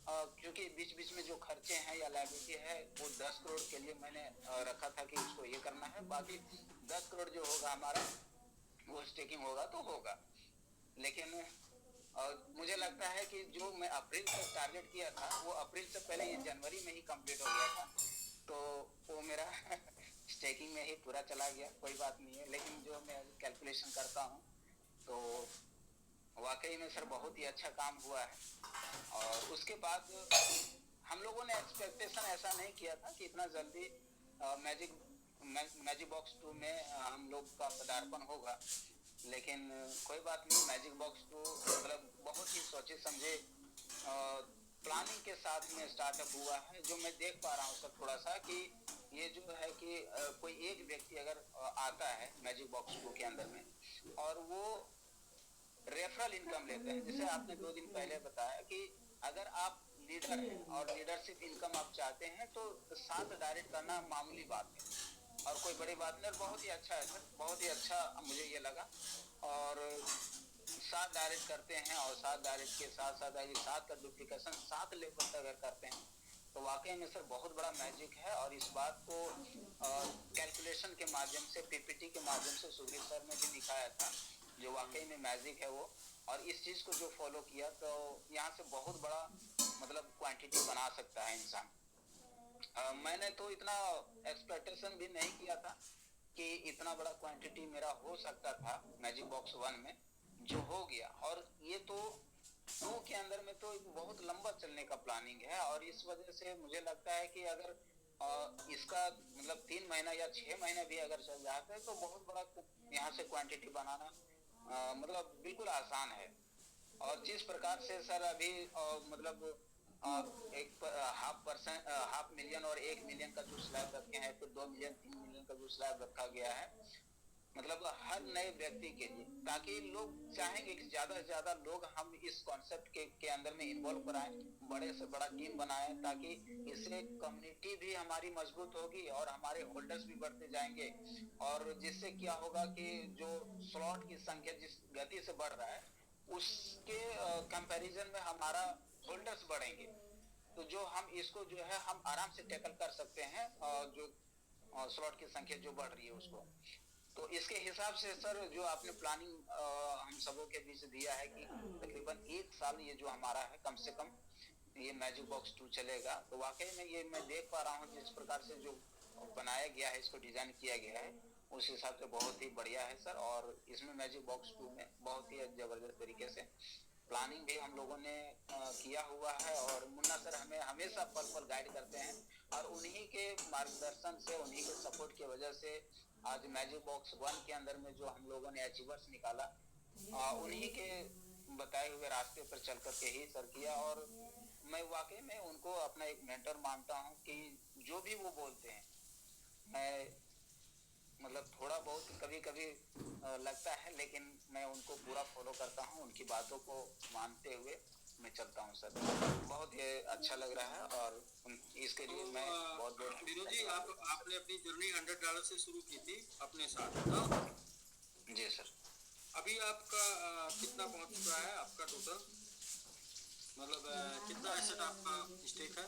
क्योंकि बीच बीच में जो खर्चे हैं या लायबिलिटी है वो 10 करोड़ के लिए मैंने रखा था कि उसको ये करना है, बाकी 10 करोड़ जो होगा हमारा वो स्टेकिंग होगा तो होगा। लेकिन मुझे लगता है कि जो मैं अप्रैल तक टारगेट किया था वो अप्रैल से पहले ये जनवरी में ही कंप्लीट हो गया था, तो वो मेरा स्टेकिंग में ही पूरा चला गया। कोई बात नहीं है, लेकिन जो मैं कैलकुलेशन करता हूँ तो वाकई में सर बहुत ही अच्छा काम हुआ है। और उसके बाद हम लोगों ने एक्सपेक्टेशन ऐसा नहीं किया था कि इतना जल्दी मैजिक बॉक्स 2 में हम लोग का पदार्पण होगा, लेकिन कोई बात नहीं। मैजिक बॉक्स 2 मतलब बहुत ही सोचे समझे प्लानिंग के साथ में स्टार्टअप हुआ है। जो मैं देख पा रहा हूँ सर थोड़ा सा कि ये जो है कि कोई एक व्यक्ति अगर आता है मैजिक बॉक्स 2 के अंदर में और वो रेफरल इनकम लेते हैं, जैसे आपने 2 दिन पहले बताया कि अगर आप लीडर हैं और लीडरशिप इनकम आप चाहते हैं तो 7 डायरेक्ट करना मामूली बात है और कोई बड़ी बात नहीं। और बहुत ही अच्छा है सर, बहुत ही अच्छा मुझे ये लगा। और 7 डायरेक्ट करते हैं और 7 डायरेक्ट के साथ साथ अगर 7 का डुप्लीकेशन 7 लेवल तक अगर करते हैं तो वाकई में सर बहुत बड़ा मैजिक है। और इस बात को कैलकुलेशन के माध्यम से, पीपीटी के माध्यम से सुधीर सर ने भी दिखाया था, जो वाकई में मैजिक है वो। और इस चीज को जो फॉलो किया तो यहाँ से बहुत बड़ा मतलब क्वांटिटी बना सकता है इंसान। मैंने तो इतना एक्सपेक्टेशन भी नहीं किया था कि इतना बड़ा क्वांटिटी मेरा हो सकता था मैजिक बॉक्स 1 में, जो हो गया। और ये तो 2 के अंदर में तो बहुत लंबा चलने का प्लानिंग है, और इस वजह से मुझे लगता है कि अगर इसका मतलब 3 महीना या 6 महीने भी अगर चल जाते हैं तो बहुत बड़ा यहाँ से क्वांटिटी बनाना मतलब बिल्कुल आसान है। और जिस प्रकार से सर अभी मतलब एक हाफ मिलियन और 1 मिलियन का जो स्लैब रखे हैं, फिर 2 मिलियन 3 मिलियन का जो स्लैब रखा गया है, मतलब हर नए व्यक्ति के लिए, ताकि लोग चाहेंगे कि ज्यादा से ज्यादा लोग हम इस कॉन्सेप्ट के अंदर में इन्वॉल्व कराएं, बड़े से बड़ा टीम बनाएं, ताकि इससे कम्युनिटी भी हमारी मजबूत होगी और हमारे होल्डर्स भी बढ़ते जाएंगे। और जिससे क्या होगा कि जो स्लॉट की संख्या जिस गति से बढ़ रहा है उसके कंपैरिजन में हमारा होल्डर्स बढ़ेंगे, तो जो हम इसको जो है हम आराम से टैकल कर सकते हैं, जो स्लॉट की संख्या जो बढ़ रही है उसको। तो इसके हिसाब से सर जो आपने प्लानिंग हम सबों के बीच दिया है कि तकरीबन 1 साल ये जो हमारा है कम से कम ये मैजिक बॉक्स 2 चलेगा, तो वाकई में ये मैं देख पा रहा हूँ जिस प्रकार से जो बनाया गया है, इसको डिजाइन किया गया है, उस हिसाब से बहुत ही बढ़िया है सर। और इसमें मैजिक बॉक्स 2 में बहुत ही जबरदस्त तरीके से प्लानिंग भी हम लोगों ने किया हुआ है। और मुन्ना सर हमें हमेशा पल पल गाइड करते हैं, और उन्हीं के मार्गदर्शन से, उन्हीं के सपोर्ट की वजह से आज मैजिक बॉक्स 1 के अंदर में जो हम लोगों ने अचीवर्स निकाला, उन्हीं के बताए हुए रास्ते पर चल करके ही सर किया। और मैं वाकई में उनको अपना एक मेंटर मानता हूँ कि जो भी वो बोलते हैं मैं मतलब थोड़ा बहुत कभी कभी लगता है, लेकिन मैं उनको पूरा फॉलो करता हूँ, उनकी बातों को मानते हुए में चलता हूँ सर। बहुत ये अच्छा लग रहा है और इसके लिए मैं बहुत बहुत विनोद जी, आपने अपनी जर्नी $100 से शुरू की थी अपने साथ, हाँ? जी सर। अभी आपका कितना पहुंच चुका है आपका टोटल, मतलब कितना एसेट आपका स्टेक है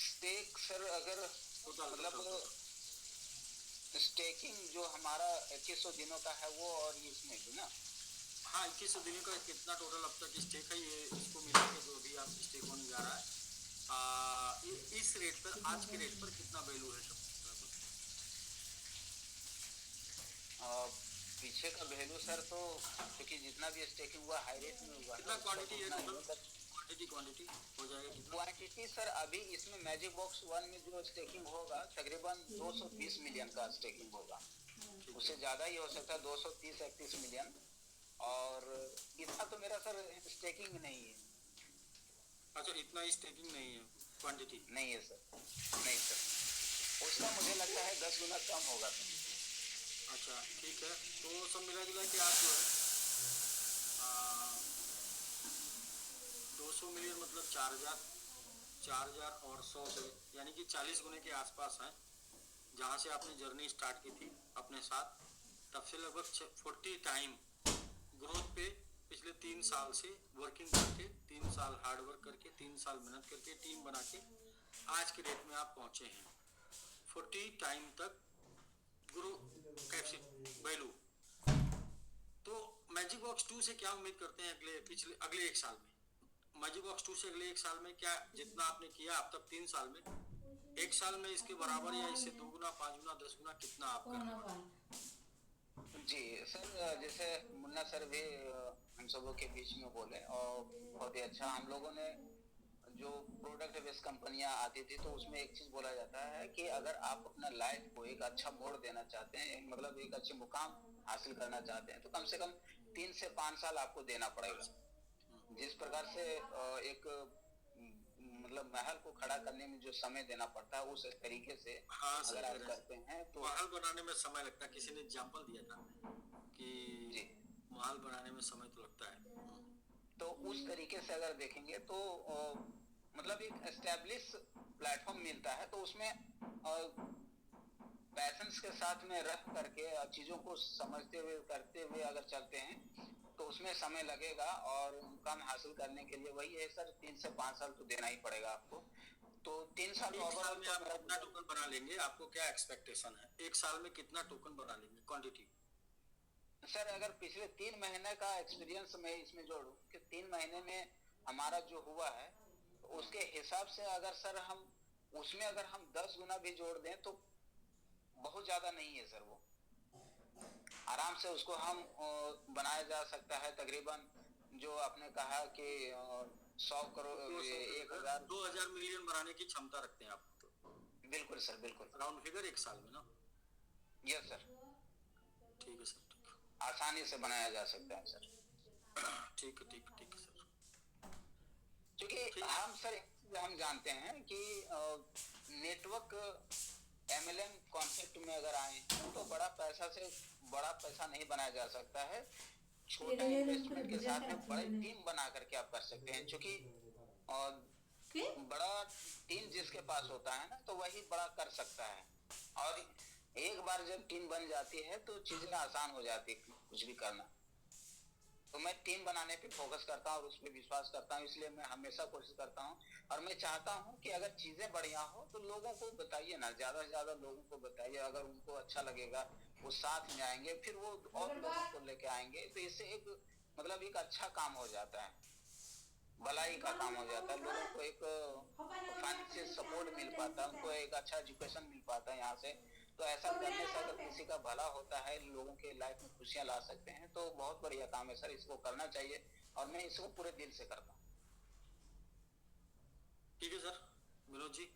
स्टेक सर? अगर टोटल, मतलब स्टेकिंग जो हमारा 2100 दिनों का है वो और इसमें भी ना? हाँ, 2100 दिनों का कितना टोटल अब तक स्टेक है, ये इसको मिला के जो भी आप स्टेक होने जा रहा है, इस रेट पर, आज के रेट पर कितना वैल्यू है पीछे का वैल्यू सर? तो क्योंकि जितना भी स्टेकिंग हुआ हाई रेट में हुआ, कितना क्वांटिटी है टोटल? क्वांटिटी हो जाएगा कितना? क्वांटिटी सर अभी इसमें मैजिक बॉक्स 1 में जो स्टेकिंग होगा तकरीबन 220 मिलियन का स्टेकिंग होगा। उससे ज्यादा ही हो सकता है, 230-31 मिलियन। और इतना तो मेरा सर स्टेकिंग नहीं है। अच्छा, इतना स्टेकिंग नहीं है, क्वांटिटी नहीं है सर, नहीं सर। उसका मुझे लगता है 10 गुना कम होगा सर। अच्छा ठीक है, तो सब मिला जुला के आप जो है 200 मिलियन मतलब 4000 और 100 से यानी कि 40 गुने के आसपास है। जहाँ से आपने जर्नी स्टार्ट की थी अपने साथ, तब से लगभग 40 टाइम ग्रोथ पे पिछले 3 साल से वर्किंग करके, 3 साल हार्ड वर्क करके, 3 साल मेहनत करके, टीम बना के आज के डेट में आप पहुँचे हैं 40 टाइम तक ग्रो कैसे वैल्यू। तो मैजिक बॉक्स 2 से क्या उम्मीद करते हैं अगले एक साल में? मैजिक बॉक्स 2 से अगले एक साल में क्या, जितना आपने किया अब तक 3 साल में, एक साल में इसके बराबर या इससे 2 गुना, 5 गुना, 10 गुना कितना आप कर? जी सर, जैसे मुन्ना सर भी हम सबों के बीच में बोले और बहुत ही अच्छा। हम लोगों ने जो प्रोडक्ट बेस्ड कंपनियां आती थी तो उसमें एक चीज बोला जाता है कि अगर आप अपना लाइफ को एक अच्छा मोड़ देना चाहते हैं, मतलब एक अच्छे मुकाम हासिल करना चाहते हैं, तो कम से कम 3 से 5 साल आपको देना पड़ेगा। जिस प्रकार से एक मतलब महल को खड़ा करने में जो समय देना पड़ता है उस तरीके से अगर आप करते हैं तो महल बनाने में समय लगता है। किसी ने एग्जांपल दिया था कि जी महल बनाने में समय तो लगता है। तो उस तरीके से अगर देखेंगे तो मतलब एक एस्टेब्लिश प्लेटफॉर्म मिलता है, तो उसमें पैशंस के साथ में रह करके चीजों को समझते हुए करते हुए अगर चलते हैं तो उसमें समय लगेगा और मुकाम हासिल करने के लिए वही है सर 3 से 5 साल तो देना ही पड़ेगा आपको। तो 3 साल में आप कितना टोकन बना लेंगे? आपको क्या एक्सपेक्टेशन है? एक साल में कितना टोकन बना लेंगे क्वांटिटी? सर अगर पिछले 3 महीने का एक्सपीरियंस मैं इसमें जोड़ूं कि 3 महीने में हमारा जो हुआ है तो उसके हिसाब से अगर सर हम उसमें अगर हम 10 गुना भी जोड़ दें तो बहुत ज्यादा नहीं है सर। वो आराम से उसको हम बनाया जा सकता है। तकरीबन जो आपने कहा कि 100 करोड़ 2000 मिलियन बनाने की क्षमता रखते हैं आप? बिल्कुल सर, बिल्कुल। राउंड फिगर एक साल में ना? Yes sir. ठीक है सर, ठीक, आसानी से बनाया जा सकता है सर। ठीक है सर। क्योंकि हम जानते हैं कि नेटवर्क MLM कॉन्सेप्ट में अगर आए तो बड़ा पैसा नहीं बनाया जा सकता है। छोटा इन्वेस्टमेंट के साथ में बड़ी टीम बना करके आप कर सकते हैं। क्योंकि बड़ा टीम जिसके पास होता है ना तो वही बड़ा कर सकता है। और एक बार जब टीम बन जाती है तो चीजें आसान हो जाती है कुछ भी करना। तो मैं टीम बनाने पे फोकस करता हूँ और उस पर विश्वास करता हूँ। इसलिए मैं हमेशा कोशिश करता हूँ और मैं चाहता हूँ कि अगर चीजें बढ़िया हो तो लोगों को बताइए ना, ज्यादा से ज्यादा लोगों को बताइए। अगर उनको अच्छा लगेगा वो साथ में आएंगे, फिर वो और लोगों को लेके आएंगे। तो इससे एक मतलब एक अच्छा काम हो जाता है, भलाई का काम हो जाता है। लोगों को एक फाइनेंशियल सपोर्ट मिल पाता है, उनको एक अच्छा एजुकेशन मिल पाता है यहाँ से। तो ऐसा करने से अगर किसी का भला होता है, लोगों के लाइफ में खुशियां ला सकते हैं, तो बहुत बढ़िया काम है सर। इसको करना चाहिए और मैं इसको पूरे दिल से करता हूँ। ठीक है सर विनोद जी।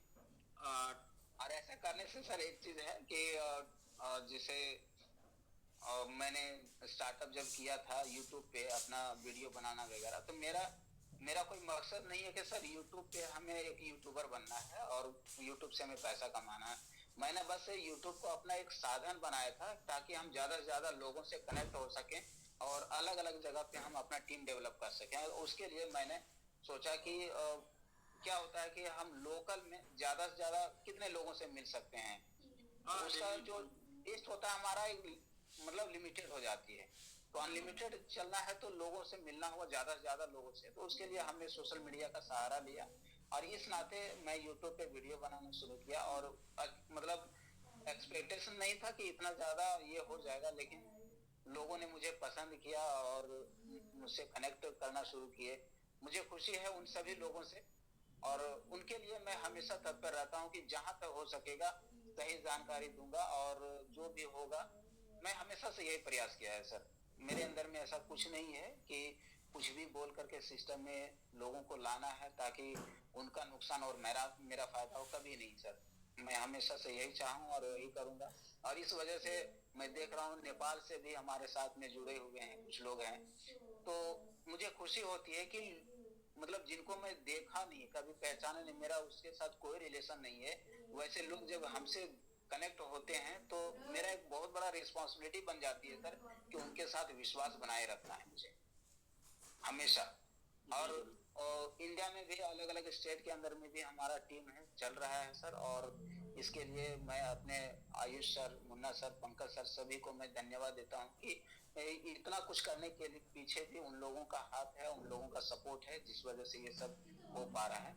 और ऐसा करने से सर एक चीज है कि जैसे मैंने स्टार्टअप जब किया था यूट्यूब पे अपना वीडियो बनाना वगैरह, तो मेरा कोई मकसद नहीं है कि सर यूट्यूब पे हमें एक यूट्यूबर बनना है और यूट्यूब से हमें पैसा कमाना है। मैंने बस यूट्यूब को अपना एक साधन बनाया था ताकि हम ज्यादा से ज्यादा लोगों से कनेक्ट हो सकें और अलग अलग जगह पे हम अपना टीम डेवलप कर सकें। उसके लिए मैंने सोचा कि क्या होता है कि हम लोकल में ज्यादा से ज्यादा कितने लोगों से मिल सकते हैं, उसका जो लिस्ट होता है हमारा मतलब लिमिटेड हो जाती है। तो अनलिमिटेड चलना है तो लोगों से मिलना होगा, ज्यादा से ज्यादा लोगों से। तो उसके लिए हमने सोशल मीडिया का सहारा लिया और इस नाते मैं यूट्यूब पे वीडियो बनाना शुरू किया। और मतलब एक्सपेक्टेशन नहीं था कि इतना ज्यादा ये हो जाएगा, लेकिन लोगों ने मुझे पसंद किया और मुझसे कनेक्ट करना शुरू किए। मुझे खुशी है उन सभी लोगों से, और उनके लिए मैं हमेशा तत्पर रहता हूं कि जहां तक हो सकेगा सही जानकारी दूंगा। और जो भी होगा, मैं हमेशा से यही प्रयास किया है सर। मेरे अंदर में ऐसा कुछ नहीं है कि कुछ भी बोल करके सिस्टम में लोगों को लाना है ताकि उनका नुकसान और मेरा फायदा हो, कभी नहीं सर। मैं हमेशा से यही चाहूँ और यही करूंगा। और इस वजह से मैं देख रहा हूँ नेपाल से भी हमारे साथ में जुड़े हुए हैं कुछ लोग हैं। तो मुझे खुशी होती है कि मतलब जिनको मैं देखा नहीं, कभी पहचाना नहीं, मेरा उसके साथ कोई रिलेशन नहीं है, वैसे लोग जब हमसे कनेक्ट होते हैं तो मेरा एक बहुत बड़ा रिस्पॉन्सिबिलिटी बन जाती है सर कि उनके साथ विश्वास बनाए रखना है मुझे हमेशा। और इंडिया में भी अलग अलग स्टेट के अंदर में भी हमारा टीम है, चल रहा है सर। और इसके लिए मैं अपने Ayush sir, Munna sir, Pankaj sir, सभी को मैं धन्यवाद देता हूँ कि इतना कुछ करने के लिए पीछे भी उन लोगों का हाथ है, उन लोगों का सपोर्ट है, जिस वजह से ये सब हो पा रहा है।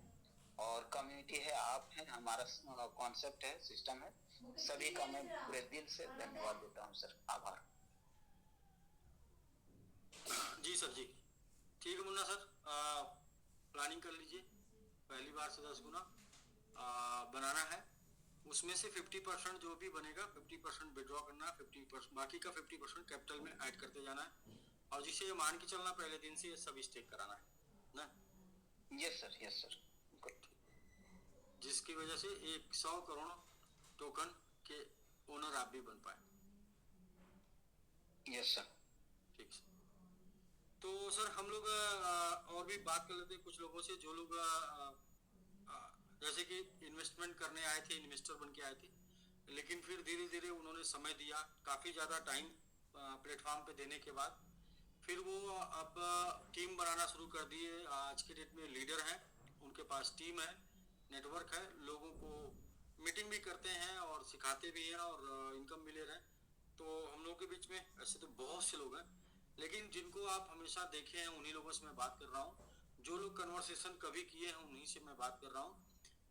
और कम्युनिटी है, आप हैं, हमारा कॉन्सेप्ट है, सिस्टम है। सभी का मैं पूरे दिल से धन्यवाद देता हूँ सर। आभार। जी सर जी, ठीक है मुन्ना सर, प्लानिंग कर लीजिए। पहली बार से 10 गुना बनाना है, उसमें से 50% जो भी बनेगा 50% विड्रॉ करना है, 50% बाकी का 50% कैपिटल में ऐड करते जाना है। और जिसे ये मान के चलना पहले दिन से ये सब स्टेक कराना है ना। यस सर, यस सर, जिसकी वजह से 100 करोड़ टोकन के ओनर आप भी बन पाए। Yes sir. ठीक है, तो सर हम लोग और भी बात कर लेते हैं कुछ लोगों से जो लोग जैसे कि इन्वेस्टमेंट करने आए थे, इन्वेस्टर बन के आए थे, लेकिन फिर धीरे धीरे उन्होंने समय दिया, काफ़ी ज़्यादा टाइम प्लेटफॉर्म पे देने के बाद फिर वो अब टीम बनाना शुरू कर दिए। आज के डेट में लीडर हैं, उनके पास टीम है, नेटवर्क है, लोगों को मीटिंग भी करते हैं और सिखाते भी हैं और इनकम भी ले रहे हैं। तो हम लोगों के बीच में ऐसे तो बहुत से लोग हैं, लेकिन जिनको आप हमेशा देखे हैं उन्हीं लोगों से मैं बात कर रहा हूँ। जो लोग कन्वर्सेशन कभी किए हैं उन्हीं से मैं बात कर रहा हूँ,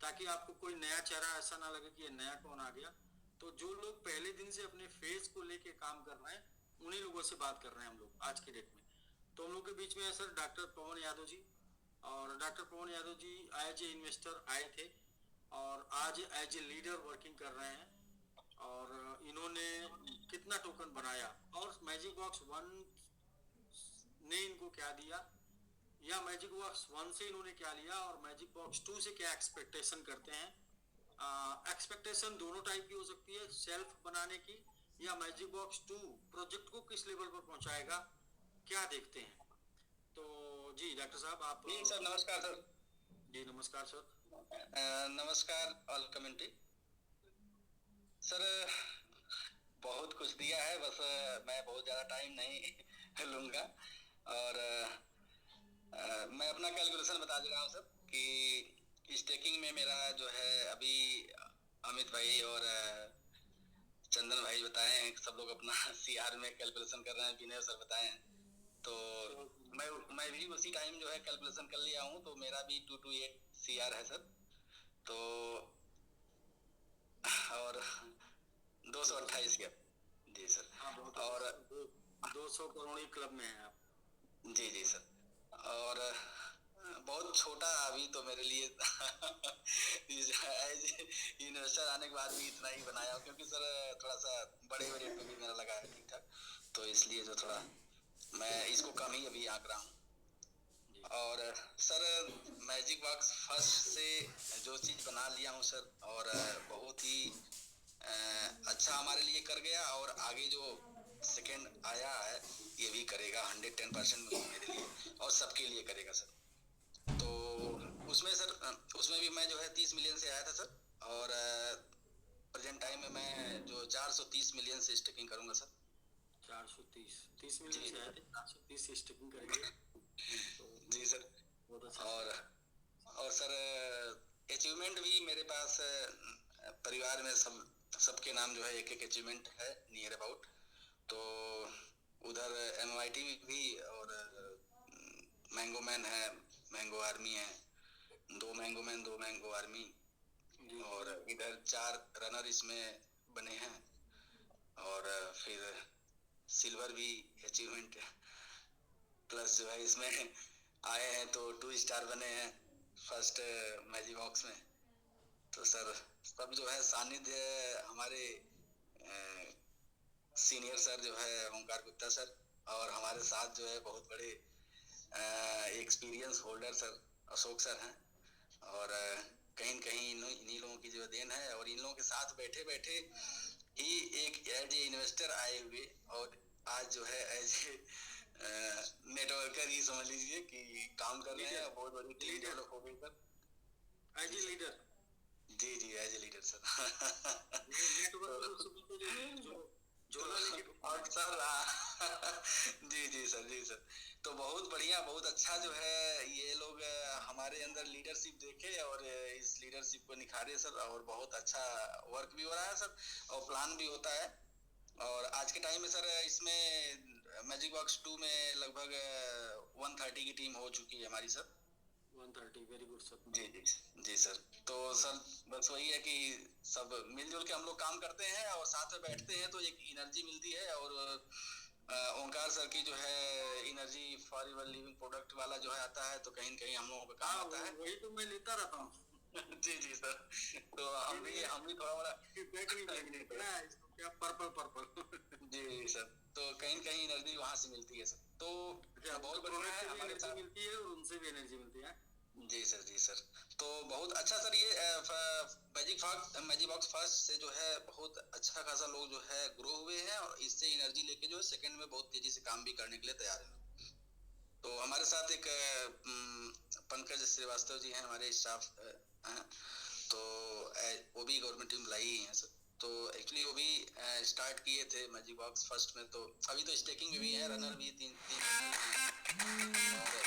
ताकि आपको कोई नया चेहरा ऐसा ना लगे कि ये नया कौन आ गया। तो जो लोग पहले दिन से अपने फेस को लेके काम कर रहे हैं उन्हीं लोगों से बात कर रहे हैं हम लोग आज के डेट में। तो हम लोग के बीच में है सर डॉक्टर पवन यादव जी, और doctor Pawan Yadav ji as a investor आए थे और आज एज ए लीडर वर्किंग कर रहे हैं। और इन्होंने कितना टोकन बनाया और मैजिक बॉक्स 1 ने इनको क्या दिया, या मैजिक बॉक्स 1 से इन्होंने क्या लिया और मैजिक बॉक्स 2 से क्या एक्सपेक्टेशन करते हैं। एक्सपेक्टेशन दोनों टाइप की हो सकती है, सेल्फ बनाने की या मैजिक बॉक्स 2 प्रोजेक्ट को किस लेवल पर पहुंचाएगा, क्या देखते हैं। तो जी डॉक्टर साहब आप। जी सर, नमस्कार सर। जी नमस्कार सर। नमस्कार ऑल कम्युनिटी। सर बहुत कुछ दिया है, बस मैं बहुत ज़्यादा टाइम नहीं लूँगा और मैं अपना कैलकुलेशन बता दे रहा हूँ सर कि स्टेकिंग में मेरा जो है अभी अमित भाई और चंदन भाई बताए हैं, सब लोग अपना CR में कैलकुलेशन कर रहे हैं, विनय सर बताए हैं। तो मैं भी उसी टाइम जो है कैलकुलेशन कर लिया हूँ, तो मेरा भी 228 CR है सर। तो और 228 का जी सर। और 200 करोड़ क्लब में है आप। जी जी सर। और बहुत छोटा अभी तो मेरे लिए एज इन्वेस्टर आने के बाद भी इतना ही बनाया, क्योंकि सर थोड़ा सा बड़े रेट पे भी मेरा लगा है ठीक ठाक, तो इसलिए जो थोड़ा मैं इसको कम ही अभी आंक रहा हूँ। और सर मैजिक बॉक्स फर्स्ट से जो चीज़ बना लिया हूँ सर, और बहुत ही अच्छा हमारे लिए कर गया, और आगे जो सेकेंड आया है ये भी करेगा 110% मेरे लिए और सबके लिए करेगा सर। तो उसमें सर उसमें भी मैं जो है 30 मिलियन से आया था सर, और प्रेजेंट टाइम में मैं जो 430 मिलियन से स्टेकिंग करूँगा सर। 430 30 मिलियन से आए थे, 430 स्टेकिंग करेंगे। तो जी सर। बहुत अच्छा। और सर अचीवमेंट भी मेरे पास परिवार में सबके नाम जो है एक एक अचीवमेंट है नियर अबाउट। तो उधर MIT भी और मैंगो मैन है, मैंगो आर्मी है, 2 मैंगो मैन 2 मैंगो आर्मी, और इधर 4 रनर इसमें बने हैं। और फिर सिल्वर भी अचीवमेंट प्लस जो है इसमें आए हैं तो 2 स्टार बने हैं फर्स्ट मैजिक बॉक्स में। तो सर सब जो है सानिध्य हमारे सीनियर सर जो है ओंकार गुप्ता सर, और हमारे साथ जो है बहुत बड़े experience holder sir Ashok sir हैं। और कहीं न कहीं इन्हीं लोगों की जो देन है, और इन लोगों के साथ बैठे बैठे ही एक एज ए इन्वेस्टर आए हुए, और आज जो है एज ए नेटवर्कर ही समझ लीजिए कि काम कर रहे हैं। बहुत बड़ी टीम डेवलप हो गई सर। As a leader. जी एज ए लीडर सर। और सर जी सर। तो बहुत बढ़िया, बहुत अच्छा जो है ये लोग हमारे अंदर लीडरशिप देखे और इस लीडरशिप को निखारे सर। और बहुत अच्छा वर्क भी हो रहा है सर, और प्लान भी होता है। और आज के टाइम में सर इसमें मैजिक बॉक्स 2 में लगभग 130 की टीम हो चुकी है हमारी सर। 130, very good sir. जी सर। तो सर बस वही है कि सब मिलजुल के हम लोग काम करते हैं और साथ में बैठते हैं तो एक एनर्जी मिलती है। और ओंकार सर की जो है energy for ever living product वाला जो है आता है, तो कहीं न कहीं हम लोगों का काम आता है। वही तो मैं लेता रहता हूँ। जी सर। तो हम भी थोड़ा बड़ा बैक नहीं देंगे इसको क्या पर्पल। जी सर। तो कहीं न कहीं एनर्जी वहाँ से मिलती है सर। तो बहुत बढ़िया है हमारे साथ मिलती है और उनसे भी एनर्जी मिलती है। जी सर। तो बहुत अच्छा सर, ये मैजिक बॉक्स फर्स्ट से जो है बहुत अच्छा खासा लोग जो है ग्रो हुए हैं, और इससे एनर्जी लेके जो है सेकंड में बहुत तेजी से काम भी करने के लिए तैयार हैं। तो हमारे साथ एक पंकज श्रीवास्तव जी हैं, हमारे स्टाफ हैं। तो वो भी गवर्नमेंट एम्प्लॉई हैं सर। तो एक्चुअली वो भी स्टार्ट किए थे मैजिक बॉक्स फर्स्ट में। तो अभी तो स्टेकिंग में भी है, रनर भी 3 हैं। और